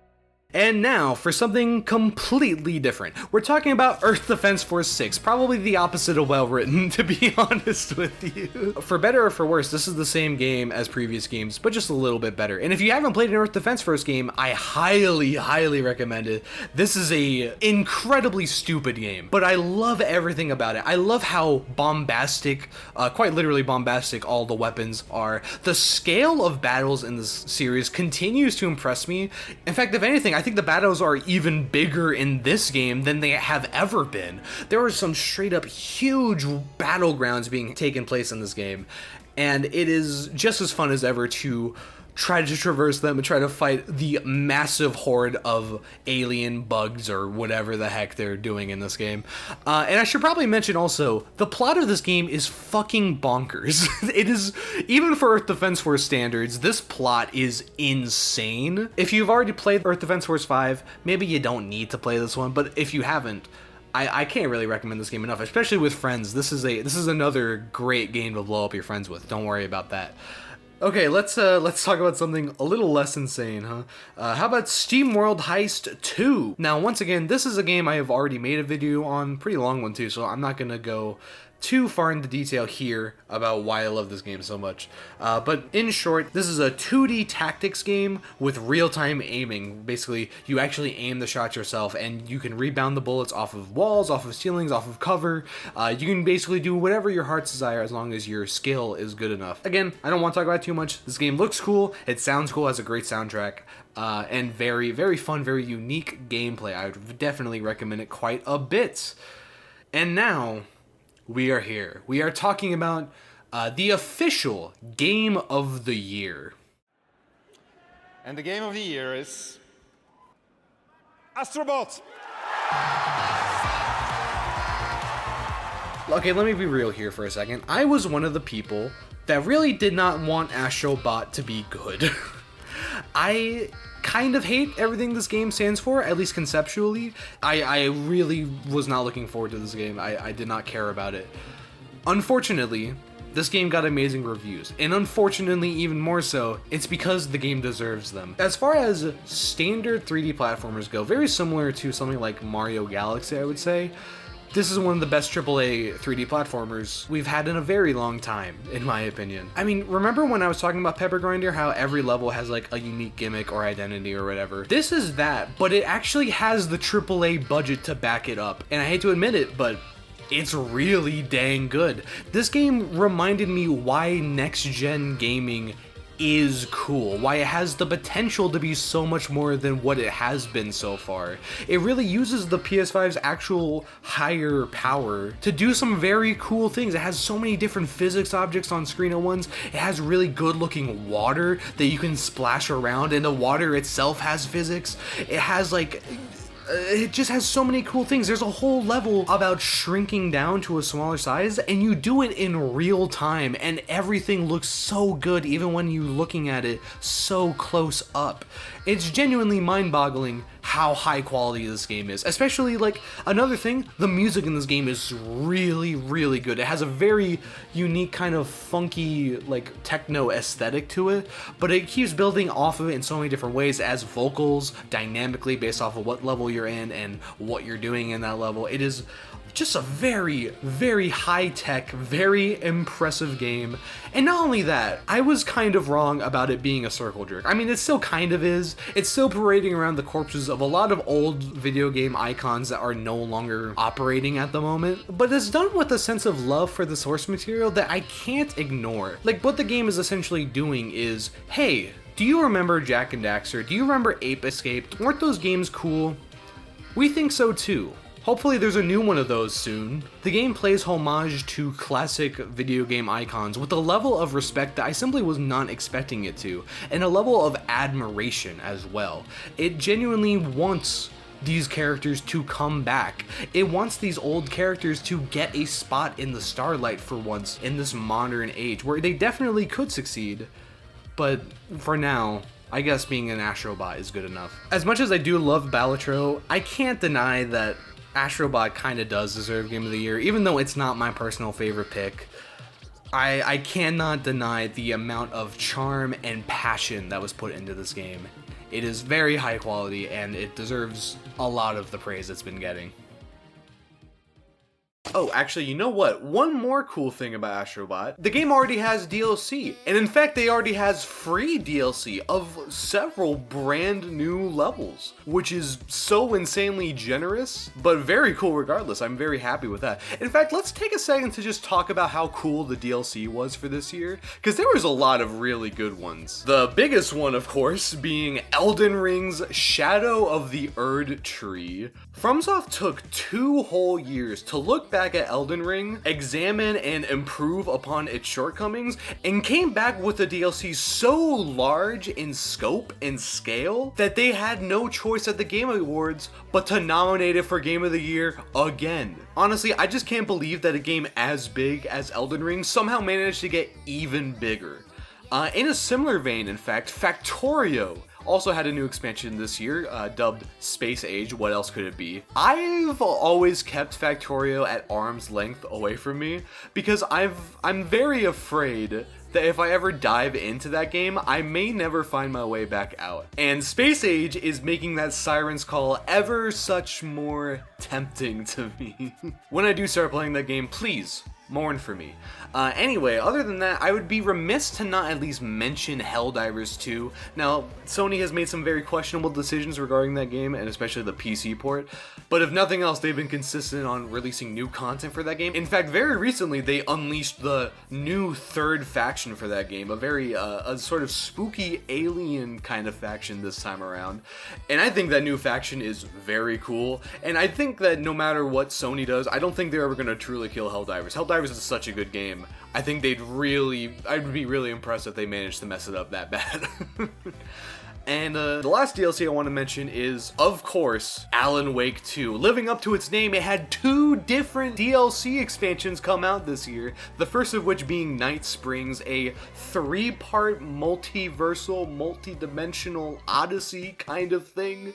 And now for something completely different. We're talking about Earth Defense Force 6, probably the opposite of well written, to be honest with you. For better or for worse, this is the same game as previous games, but just a little bit better. And if you haven't played an Earth Defense Force game, I highly recommend it. This is a incredibly stupid game, but I love everything about it. I love how bombastic, quite literally bombastic, all the weapons are. The scale of battles in this series continues to impress me. In fact, if anything, I think the battles are even bigger in this game than they have ever been. There are some straight up huge battlegrounds being taken place in this game, and it is just as fun as ever to try to traverse them and try to fight the massive horde of alien bugs or whatever the heck they're doing in this game. And I should probably mention also, the plot of this game is fucking bonkers. It is, even for Earth Defense Force standards, this plot is insane. If you've already played Earth Defense Force 5, maybe you don't need to play this one, but if you haven't, I can't really recommend this game enough, especially with friends. This is another great game to blow up your friends with. Don't worry about that. Okay, let's talk about something a little less insane, huh? How about SteamWorld Heist 2? Now, once again, this is a game I have already made a video on, pretty long one too, so I'm not gonna go too far into detail here about why I love this game so much. But in short, this is a 2D tactics game with real-time aiming. Basically, you actually aim the shots yourself, and you can rebound the bullets off of walls, off of ceilings, off of cover. You can basically do whatever your heart's desire as long as your skill is good enough. Again, I don't want to talk about it too much. This game looks cool, it sounds cool, has a great soundtrack, and very, very fun, very unique gameplay. I would definitely recommend it quite a bit. And now, we are here. We are talking about the official Game of the Year. And the Game of the Year is Astrobot! Okay, let me be real here for a second. I was one of the people that really did not want Astrobot to be good. I kind of hate everything this game stands for, at least conceptually. I really was not looking forward to this game. I did not care about it. Unfortunately, this game got amazing reviews, and unfortunately even more so, it's because the game deserves them. As far as standard 3D platformers go, very similar to something like Mario Galaxy, I would say, this is one of the best AAA 3D platformers we've had in a very long time, in my opinion. I mean, remember when I was talking about Pepper Grinder, how every level has like a unique gimmick or identity or whatever? This is that, but it actually has the AAA budget to back it up. And I hate to admit it, but it's really dang good. This game reminded me why next-gen gaming is cool, why it has the potential to be so much more than what it has been so far. It really uses the PS5's actual higher power to do some very cool things. It has so many different physics objects on screen at once. It has really good looking water that you can splash around, and the water itself has physics. It has like, it just has so many cool things. There's a whole level about shrinking down to a smaller size, and you do it in real time, and everything looks so good even when you're looking at it so close up. It's genuinely mind-boggling how high quality this game is. Especially, like, another thing, the music in this game is really, really good. It has a very unique kind of funky, like, techno aesthetic to it, but it keeps building off of it in so many different ways as vocals, dynamically based off of what level you're in and what you're doing in that level. It is just a very, very high-tech, very impressive game. And not only that, I was kind of wrong about it being a circle jerk. I mean, it still kind of is. It's still parading around the corpses of a lot of old video game icons that are no longer operating at the moment, but it's done with a sense of love for the source material that I can't ignore. Like, what the game is essentially doing is, hey, do you remember Jak and Daxter? Do you remember Ape Escape? Weren't those games cool? We think so too. Hopefully there's a new one of those soon. The game plays homage to classic video game icons with a level of respect that I simply was not expecting it to, and a level of admiration as well. It genuinely wants these characters to come back. It wants these old characters to get a spot in the starlight for once in this modern age, where they definitely could succeed, but for now, I guess being an Astrobot is good enough. As much as I do love Balatro, I can't deny that Astrobot kind of does deserve Game of the Year, even though it's not my personal favorite pick. I cannot deny the amount of charm and passion that was put into this game. It is very high quality, and it deserves a lot of the praise it's been getting. Oh, actually, you know what? One more cool thing about Astrobot. The game already has DLC, and in fact, they already has free DLC of several brand new levels, which is so insanely generous, but very cool regardless. I'm very happy with that. In fact, let's take a second to just talk about how cool the DLC was for this year, because there was a lot of really good ones. The biggest one, of course, being Elden Ring's Shadow of the Erd Tree. FromSoft took 2 whole years to look back at Elden Ring, examine and improve upon its shortcomings, and came back with a DLC so large in scope and scale that they had no choice at the Game Awards but to nominate it for Game of the Year again. Honestly, I just can't believe that a game as big as Elden Ring somehow managed to get even bigger. In a similar vein, in fact, Factorio also had a new expansion this year, dubbed Space Age. What else could it be? I've always kept Factorio at arm's length away from me because I'm very afraid that if I ever dive into that game, I may never find my way back out. And Space Age is making that Siren's Call ever such more tempting to me. When I do start playing that game, please mourn for me. Anyway, other than that, I would be remiss to not at least mention Helldivers 2. Now, Sony has made some very questionable decisions regarding that game, and especially the PC port, but if nothing else, they've been consistent on releasing new content for that game. In fact, very recently, they unleashed the new 3rd faction for that game, a very, a sort of spooky alien kind of faction this time around, and I think that new faction is very cool, and I think that no matter what Sony does, I don't think they're ever going to truly kill Helldivers. Helldivers is such a good game. I think I'd be really impressed if they managed to mess it up that bad. And the last DLC I want to mention is, of course, Alan Wake 2. Living up to its name, it had 2 different DLC expansions come out this year, the first of which being Night Springs, a 3-part multiversal, multi-dimensional odyssey kind of thing,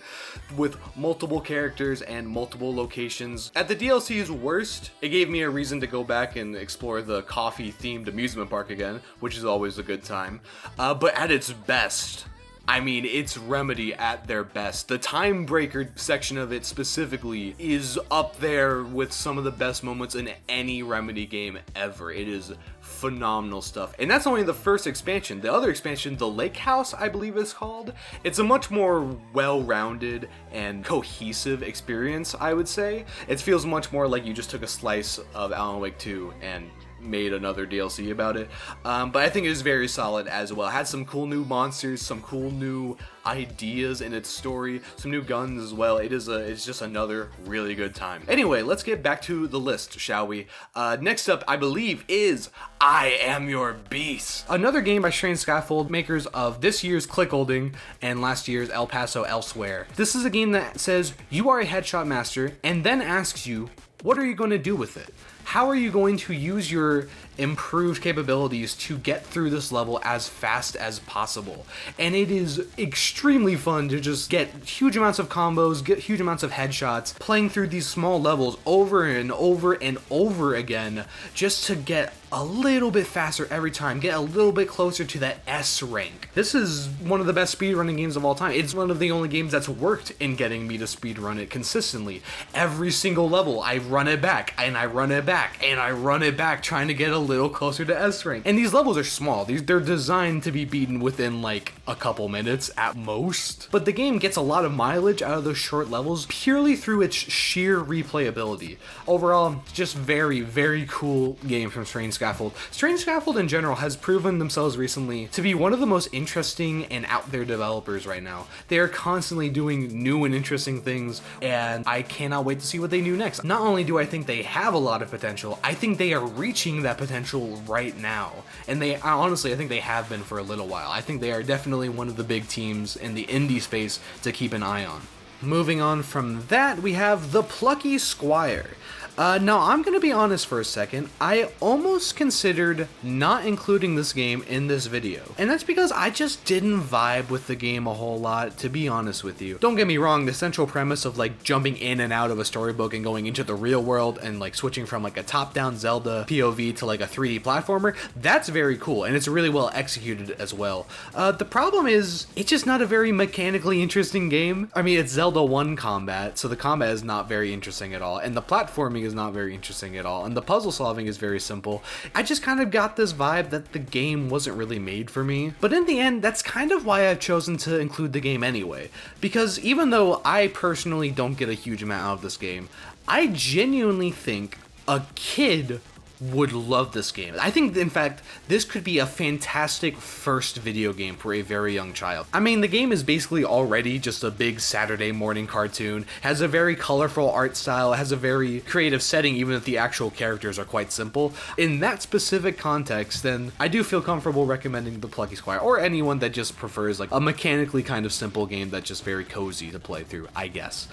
with multiple characters and multiple locations. At the DLC's worst, it gave me a reason to go back and explore the coffee-themed amusement park again, which is always a good time. But at its best, I mean, it's Remedy at their best. The Time Breaker section of it specifically is up there with some of the best moments in any Remedy game ever. It is phenomenal stuff. And that's only the first expansion. The other expansion, the Lake House, I believe it's called, it's a much more well-rounded and cohesive experience, I would say. It feels much more like you just took a slice of Alan Wake 2 and made another DLC about it, but I think it is very solid as well. It had some cool new monsters, some cool new ideas in its story, some new guns as well. It's just another really good time. Anyway, let's get back to the list, shall we? Next up, I believe, is I Am Your Beast, another game by Strange Scaffold, makers of this year's Clickholding and last year's El Paso Elsewhere. This is a game that says you are a headshot master and then asks you, what are you going to do with it? how are you going to use your improved capabilities to get through this level as fast as possible? And it is extremely fun to just get huge amounts of combos, get huge amounts of headshots, playing through these small levels over and over and over again, just to get a little bit faster every time, get a little bit closer to that S rank. This is one of the best speedrunning games of all time. It's one of the only games that's worked in getting me to speedrun it consistently. Every single level, I run it back, and I run it back, and I run it back, trying to get a little closer to S rank. And these levels are small. They're designed to be beaten within like a couple minutes at most. But the game gets a lot of mileage out of those short levels purely through its sheer replayability. Overall, just very, very cool game from Strange Scaffold. Strange Scaffold in general has proven themselves recently to be one of the most interesting and out there developers right now. They are constantly doing new and interesting things, and I cannot wait to see what they do next. Not only do I think they have a lot of potential, I think they are reaching that potential right now. And they honestly, I think they have been for a little while. I think they are definitely one of the big teams in the indie space to keep an eye on. Moving on from that, we have the Plucky Squire. Now, I'm going to be honest for a second. I almost considered not including this game in this video. And that's because I just didn't vibe with the game a whole lot, to be honest with you. Don't get me wrong, the central premise of like jumping in and out of a storybook and going into the real world and like switching from like a top-down Zelda POV to like a 3D platformer, that's very cool, and it's really well executed as well. The problem is, it's just not a very mechanically interesting game. I mean, it's Zelda 1 combat, so the combat is not very interesting at all, and the platforming is not very interesting at all, and the puzzle solving is very simple. I just kind of got this vibe that the game wasn't really made for me, but in the end, that's kind of why I've chosen to include the game anyway, because even though I personally don't get a huge amount out of this game, I genuinely think a kid would love this game. I think, in fact, this could be a fantastic first video game for a very young child. I mean, the game is basically already just a big Saturday morning cartoon, has a very colorful art style, has a very creative setting, even if the actual characters are quite simple. In that specific context, then I do feel comfortable recommending the Plucky Squire, or anyone that just prefers like a mechanically kind of simple game that's just very cozy to play through, I guess.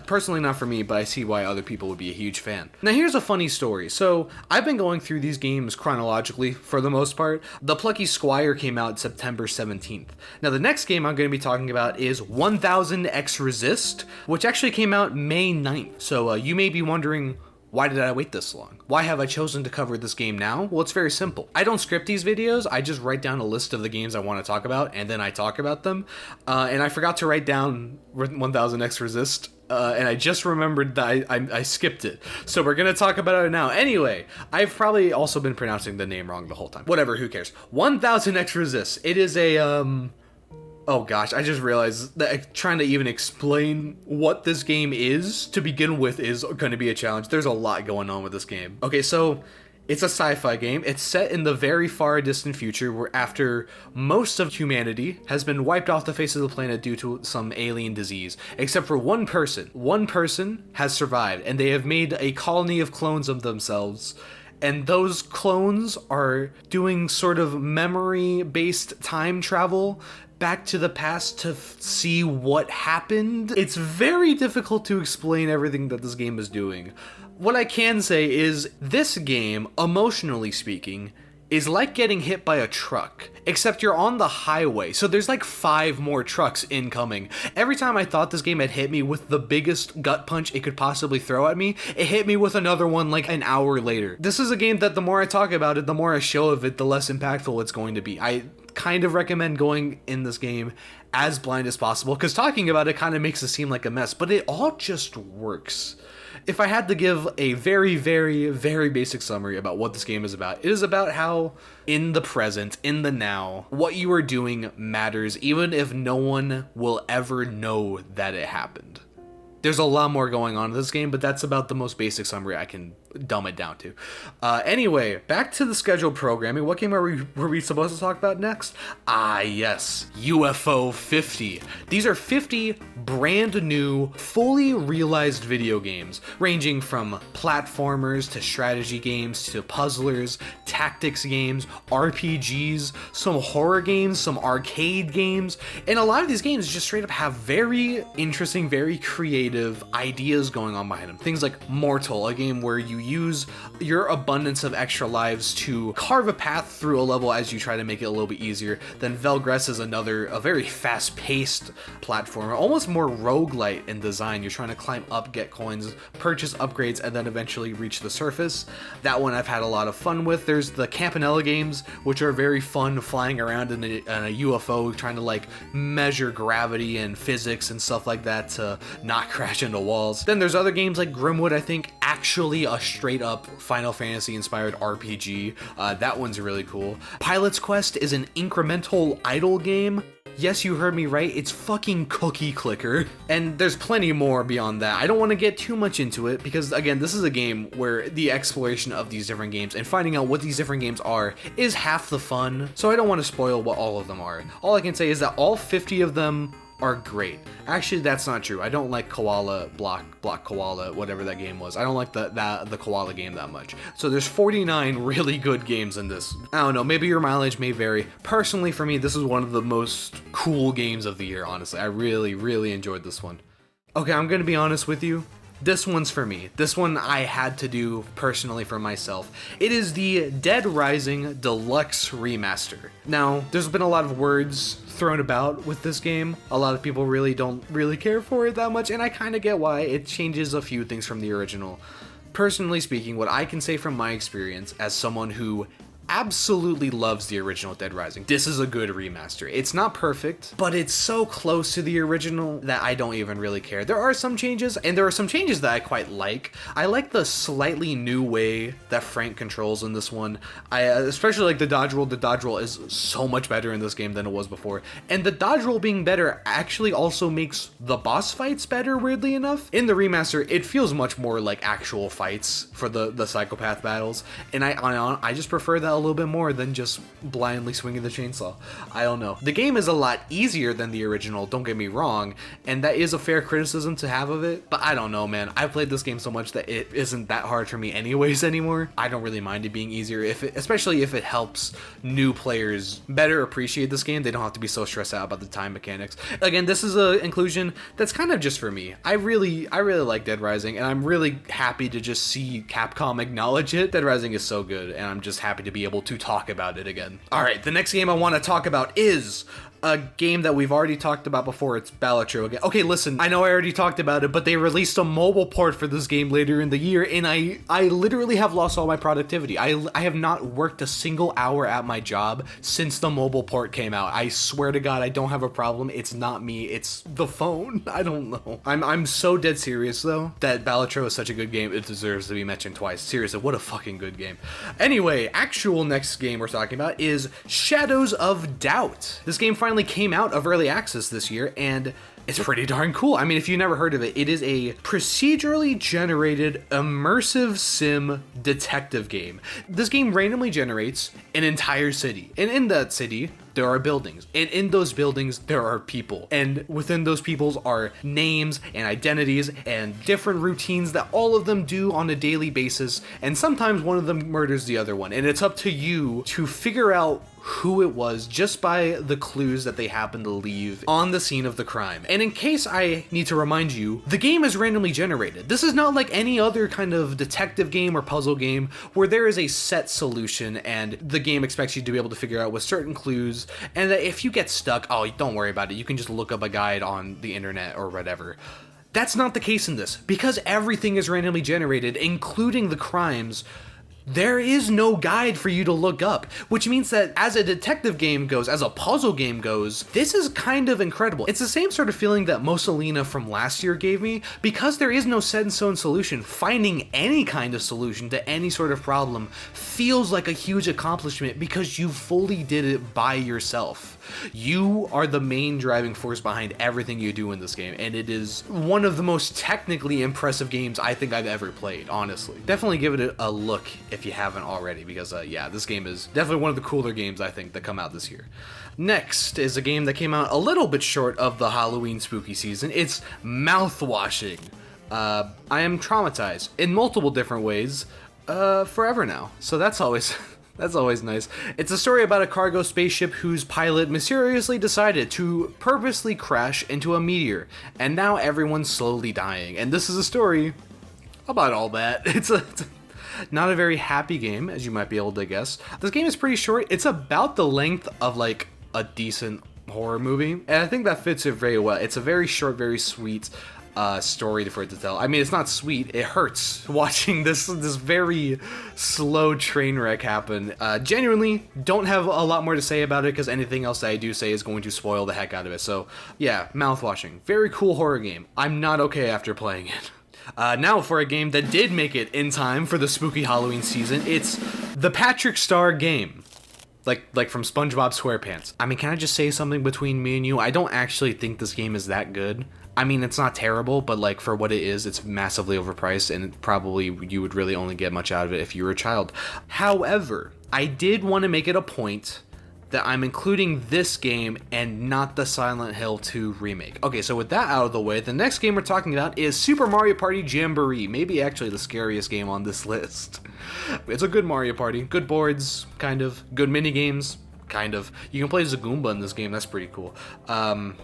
Personally not for me, but I see why other people would be a huge fan. Now here's a funny story. So I've been going through these games chronologically for the most part. The Plucky Squire came out September 17th. Now the next game I'm going to be talking about is 1000X Resist, which actually came out May 9th. So you may be wondering, why did I wait this long? Why have I chosen to cover this game now? Well, it's very simple. I don't script these videos, I just write down a list of the games I want to talk about, and then I talk about them. And I forgot to write down 1000X Resist, and I just remembered that I skipped it. So we're going to talk about it now. Anyway, I've probably also been pronouncing the name wrong the whole time. Whatever, who cares? 1000X Resist. It is a, oh gosh, I just realized that trying to even explain what this game is to begin with is going to be a challenge. There's a lot going on with this game. Okay, so it's a sci-fi game. It's set in the very far distant future where after most of humanity has been wiped off the face of the planet due to some alien disease, except for one person. One person has survived, and they have made a colony of clones of themselves. And those clones are doing sort of memory-based time travel back to the past to see what happened. It's very difficult to explain everything that this game is doing. What I can say is this game, emotionally speaking, is like getting hit by a truck, except you're on the highway, so there's like 5 more trucks incoming. Every time I thought this game had hit me with the biggest gut punch it could possibly throw at me, it hit me with another one like an hour later. This is a game that the more I talk about it, the more I show of it, the less impactful it's going to be. I kind of recommend going in this game as blind as possible, because talking about it kind of makes it seem like a mess, but it all just works. If I had to give a very, very, very basic summary about what this game is about, it is about how in the present, in the now, what you are doing matters even if no one will ever know that it happened. There's a lot more going on in this game, but that's about the most basic summary I can dumb it down to. Anyway, back to the scheduled programming. What game were we supposed to talk about next? Ah, yes, UFO 50. These are 50 brand new, fully realized video games, ranging from platformers to strategy games to puzzlers, tactics games, RPGs, some horror games, some arcade games, and a lot of these games just straight up have very interesting, very creative ideas going on behind them. Things like Mortal, a game where you you use your abundance of extra lives to carve a path through a level as you try to make it a little bit easier. Then Velgress is a very fast-paced platformer, almost more roguelite in design. You're trying to climb up, get coins, purchase upgrades, and then eventually reach the surface. That one I've had a lot of fun with. There's the Campanella games, which are very fun, flying around in a UFO, trying to like measure gravity and physics and stuff like that to not crash into walls. Then there's other games like Grimwood, I think, actually a straight up Final Fantasy inspired RPG. That one's really cool. Pilot's Quest is an incremental idle game. Yes, you heard me right, it's fucking cookie clicker. And there's plenty more beyond that. I don't want to get too much into it because, again, this is a game where the exploration of these different games and finding out what these different games are is half the fun. So I don't want to spoil what all of them are. All I can say is that all 50 of them are great. Actually, that's not true. I don't like Block Koala, whatever that game was. I don't like the Koala game that much. So there's 49 really good games in this. I don't know, maybe your mileage may vary. Personally, for me, this is one of the most cool games of the year, honestly. I really, really enjoyed this one. Okay, I'm gonna be honest with you. This one's for me. This one I had to do personally for myself. It is the Dead Rising Deluxe Remaster. Now, there's been a lot of words thrown about with this game. A lot of people don't really care for it that much, and I kind of get why. It changes a few things from the original. Personally speaking, what I can say from my experience as someone who absolutely loves the original Dead Rising, this is a good remaster. It's not perfect, but it's so close to the original that I don't even really care. There are some changes, and there are some changes that I quite like. I like the slightly new way that Frank controls in this one. I especially like the dodge roll. The dodge roll is so much better in this game than it was before. And the dodge roll being better actually also makes the boss fights better, weirdly enough. In the remaster, it feels much more like actual fights for the psychopath battles, and I just prefer that a little bit more than just blindly swinging the chainsaw. I don't know. The game is a lot easier than the original, don't get me wrong, and that is a fair criticism to have of it, but I don't know, man. I've played this game so much that it isn't that hard for me anyways anymore. I don't really mind it being easier, especially if it helps new players better appreciate this game. They don't have to be so stressed out about the time mechanics. Again, this is an inclusion that's kind of just for me. I really like Dead Rising, and I'm really happy to just see Capcom acknowledge it. Dead Rising is so good, and I'm just happy to be able to talk about it again. All right, the next game I want to talk about is a game that we've already talked about before. It's Balatro again. Okay, listen, I know I already talked about it, but they released a mobile port for this game later in the year, and I literally have lost all my productivity. I have not worked a single hour at my job since the mobile port came out. I swear to God, I don't have a problem. It's not me, it's the phone. I don't know. I'm so dead serious, though, that Balatro is such a good game, it deserves to be mentioned twice. Seriously, what a fucking good game. Anyway, actual next game we're talking about is Shadows of Doubt. This game finally came out of early access this year, and it's pretty darn cool. I mean, if you've never heard of it, it is a procedurally generated immersive sim detective game. This game randomly generates an entire city, and in that city there are buildings, and in those buildings there are people, and within those peoples are names and identities and different routines that all of them do on a daily basis, and sometimes one of them murders the other one, and it's up to you to figure out who it was just by the clues that they happen to leave on the scene of the crime. And in case I need to remind you, the game is randomly generated. This is not like any other kind of detective game or puzzle game where there is a set solution and the game expects you to be able to figure out with certain clues, and that if you get stuck, oh, don't worry about it, you can just look up a guide on the internet or whatever. That's not the case in this. Because everything is randomly generated, including the crimes, there is no guide for you to look up, which means that as a detective game goes, as a puzzle game goes, this is kind of incredible. It's the same sort of feeling that Mussolina from last year gave me. Because there is no set in stone solution, finding any kind of solution to any sort of problem feels like a huge accomplishment because you fully did it by yourself. You are the main driving force behind everything you do in this game, and it is one of the most technically impressive games I think I've ever played, honestly. Definitely give it a look if you haven't already, because yeah, this game is definitely one of the cooler games I think that come out this year. Next is a game that came out a little bit short of the Halloween spooky season. It's Mouthwashing. I am traumatized in multiple different ways forever now, so that's always That's always nice. It's a story about a cargo spaceship whose pilot mysteriously decided to purposely crash into a meteor, and now everyone's slowly dying. And this is a story about all that. Not a very happy game, as you might be able to guess. This game is pretty short. It's about the length of like a decent horror movie, and I think that fits it very well. It's a very short, very sweet story for it to tell. I mean, it's not sweet, it hurts watching this very slow train wreck happen. Genuinely don't have a lot more to say about it, because anything else that I do say is going to spoil the heck out of it. So yeah, mouth-washing. Very cool horror game. I'm not okay after playing it. Now for a game that did make it in time for the spooky Halloween season. It's the Patrick Star game. Like from SpongeBob SquarePants. I mean, can I just say something between me and you? I don't actually think this game is that good. I mean, it's not terrible, but like for what it is, it's massively overpriced, and probably you would really only get much out of it if you were a child. However, I did want to make it a point that I'm including this game and not the Silent Hill 2 remake. Okay, so with that out of the way, the next game we're talking about is Super Mario Party Jamboree, maybe actually the scariest game on this list. It's a good Mario Party, good boards, kind of, good mini games, kind of. You can play as a Goomba in this game, that's pretty cool. I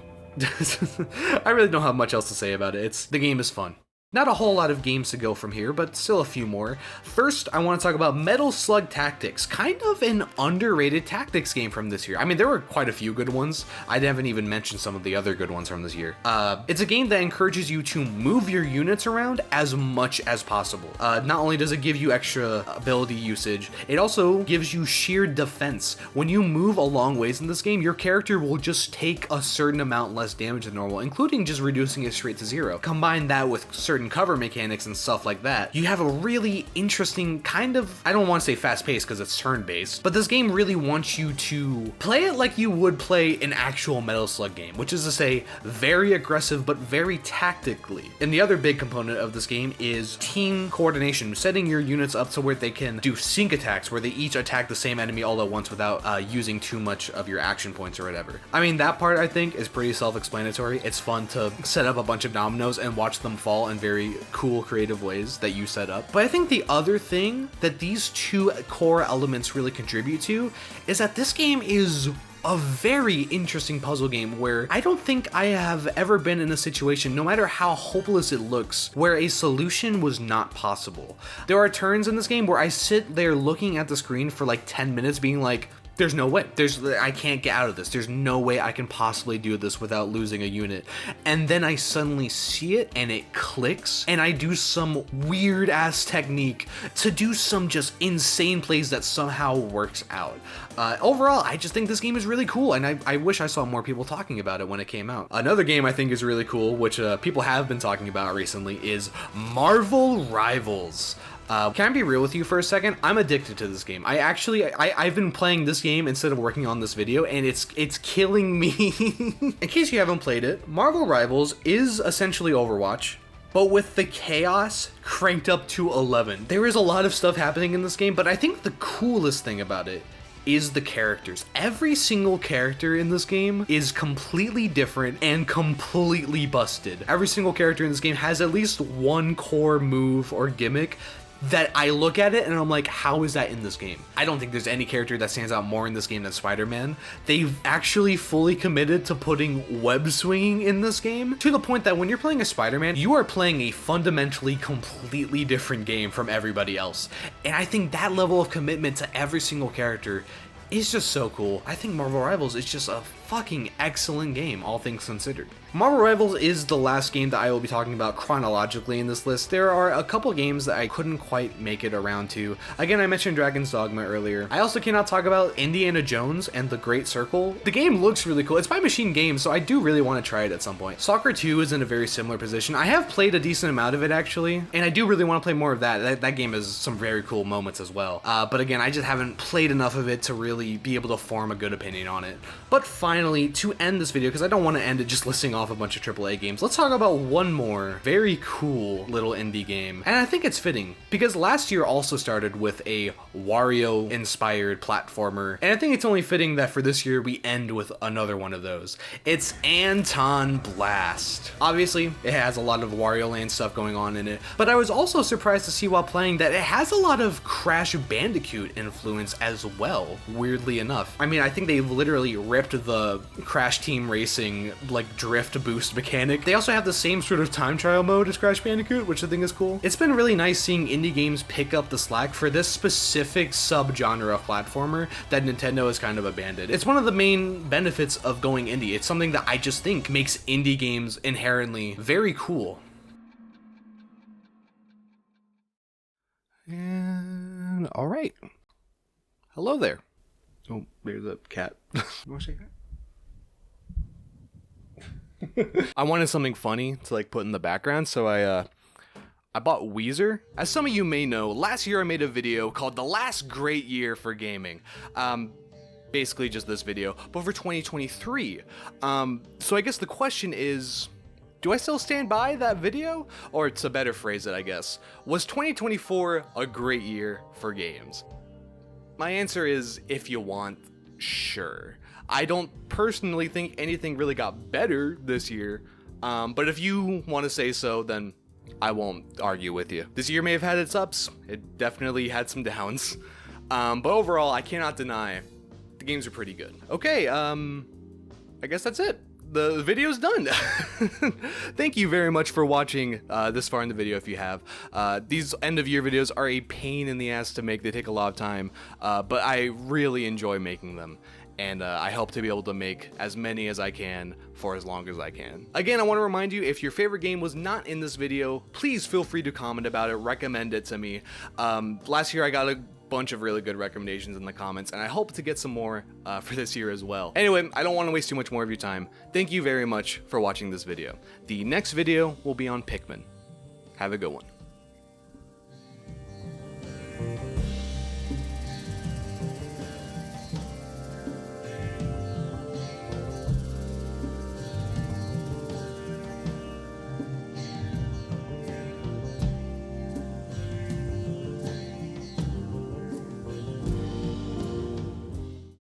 really don't have much else to say about it. The game is fun. Not a whole lot of games to go from here, but still a few more. First, I want to talk about Metal Slug Tactics, kind of an underrated tactics game from this year. I mean, there were quite a few good ones. I haven't even mentioned some of the other good ones from this year. It's a game that encourages you to move your units around as much as possible. Not only does it give you extra ability usage, it also gives you sheer defense. When you move a long ways in this game, your character will just take a certain amount less damage than normal, including just reducing it straight to 0. Combine that with certain cover mechanics and stuff like that, you have a really interesting kind of, I don't want to say fast-paced because it's turn-based, but this game really wants you to play it like you would play an actual Metal Slug game, which is to say very aggressive but very tactically. And the other big component of this game is team coordination, setting your units up to where they can do sync attacks, where they each attack the same enemy all at once without using too much of your action points or whatever. I mean, that part I think is pretty self-explanatory. It's fun to set up a bunch of dominoes and watch them fall in very cool creative ways that you set up. But I think the other thing that these two core elements really contribute to is that this game is a very interesting puzzle game where I don't think I have ever been in a situation, no matter how hopeless it looks, where a solution was not possible. There are turns in this game where I sit there looking at the screen for like 10 minutes being like, there's no way. I can't get out of this. There's no way I can possibly do this without losing a unit. And then I suddenly see it and it clicks and I do some weird ass technique to do some just insane plays that somehow works out. Overall, I just think this game is really cool, and I wish I saw more people talking about it when it came out. Another game I think is really cool, which people have been talking about recently, is Marvel Rivals. Can I be real with you for a second? I'm addicted to this game. I've been playing this game instead of working on this video, and it's killing me. In case you haven't played it, Marvel Rivals is essentially Overwatch, but with the chaos cranked up to 11. There is a lot of stuff happening in this game, but I think the coolest thing about it is the characters. Every single character in this game is completely different and completely busted. Every single character in this game has at least one core move or gimmick that I look at it and I'm like, how is that in this game? I don't think there's any character that stands out more in this game than Spider-Man. They've actually fully committed to putting web swinging in this game, to the point that when you're playing a Spider-Man, you are playing a fundamentally completely different game from everybody else. And I think that level of commitment to every single character is just so cool. I think Marvel Rivals is just a fucking excellent game, all things considered. Marvel Rivals is the last game that I will be talking about chronologically in this list. There are a couple games that I couldn't quite make it around to. Again, I mentioned Dragon's Dogma earlier. I also cannot talk about Indiana Jones and the Great Circle. The game looks really cool. It's by Machine Games, so I do really want to try it at some point. Soccer 2 is in a very similar position. I have played a decent amount of it actually, and I do really want to play more of that. That game has some very cool moments as well. But again, I just haven't played enough of it to really be able to form a good opinion on it. But finally, to end this video, because I don't want to end it just listing off a bunch of AAA games, let's talk about one more very cool little indie game. And I think it's fitting, because last year also started with a Wario-inspired platformer, and I think it's only fitting that for this year we end with another one of those. It's Anton Blast. Obviously, it has a lot of Wario Land stuff going on in it, but I was also surprised to see while playing that it has a lot of Crash Bandicoot influence as well, weirdly enough. I mean, I think they literally ripped the the Crash Team Racing, like, drift boost mechanic. They also have the same sort of time trial mode as Crash Bandicoot, which I think is cool. It's been really nice seeing indie games pick up the slack for this specific subgenre of platformer that Nintendo has kind of abandoned. It's one of the main benefits of going indie. It's something that I just think makes indie games inherently very cool. And all right. Hello there. Oh, there's a cat. You want to say hi? I wanted something funny to like put in the background, so I bought Weezer. As some of you may know, last year I made a video called The Last Great Year for Gaming. Basically just this video, but for 2023. So I guess the question is, do I still stand by that video? Or to better phrase it, I guess, was 2024 a great year for games? My answer is, if you want, sure. I don't personally think anything really got better this year, but if you want to say so, then I won't argue with you. This year may have had its ups, it definitely had some downs, but overall, I cannot deny the games are pretty good. Okay, I guess that's it. The video's done. Thank you very much for watching this far in the video if you have. These end of year videos are a pain in the ass to make. They take a lot of time, but I really enjoy making them. And I hope to be able to make as many as I can for as long as I can. Again, I want to remind you, if your favorite game was not in this video, please feel free to comment about it, recommend it to me. Last year I got a bunch of really good recommendations in the comments, and I hope to get some more for this year as well. Anyway, I don't want to waste too much more of your time. Thank you very much for watching this video. The next video will be on Pikmin. Have a good one.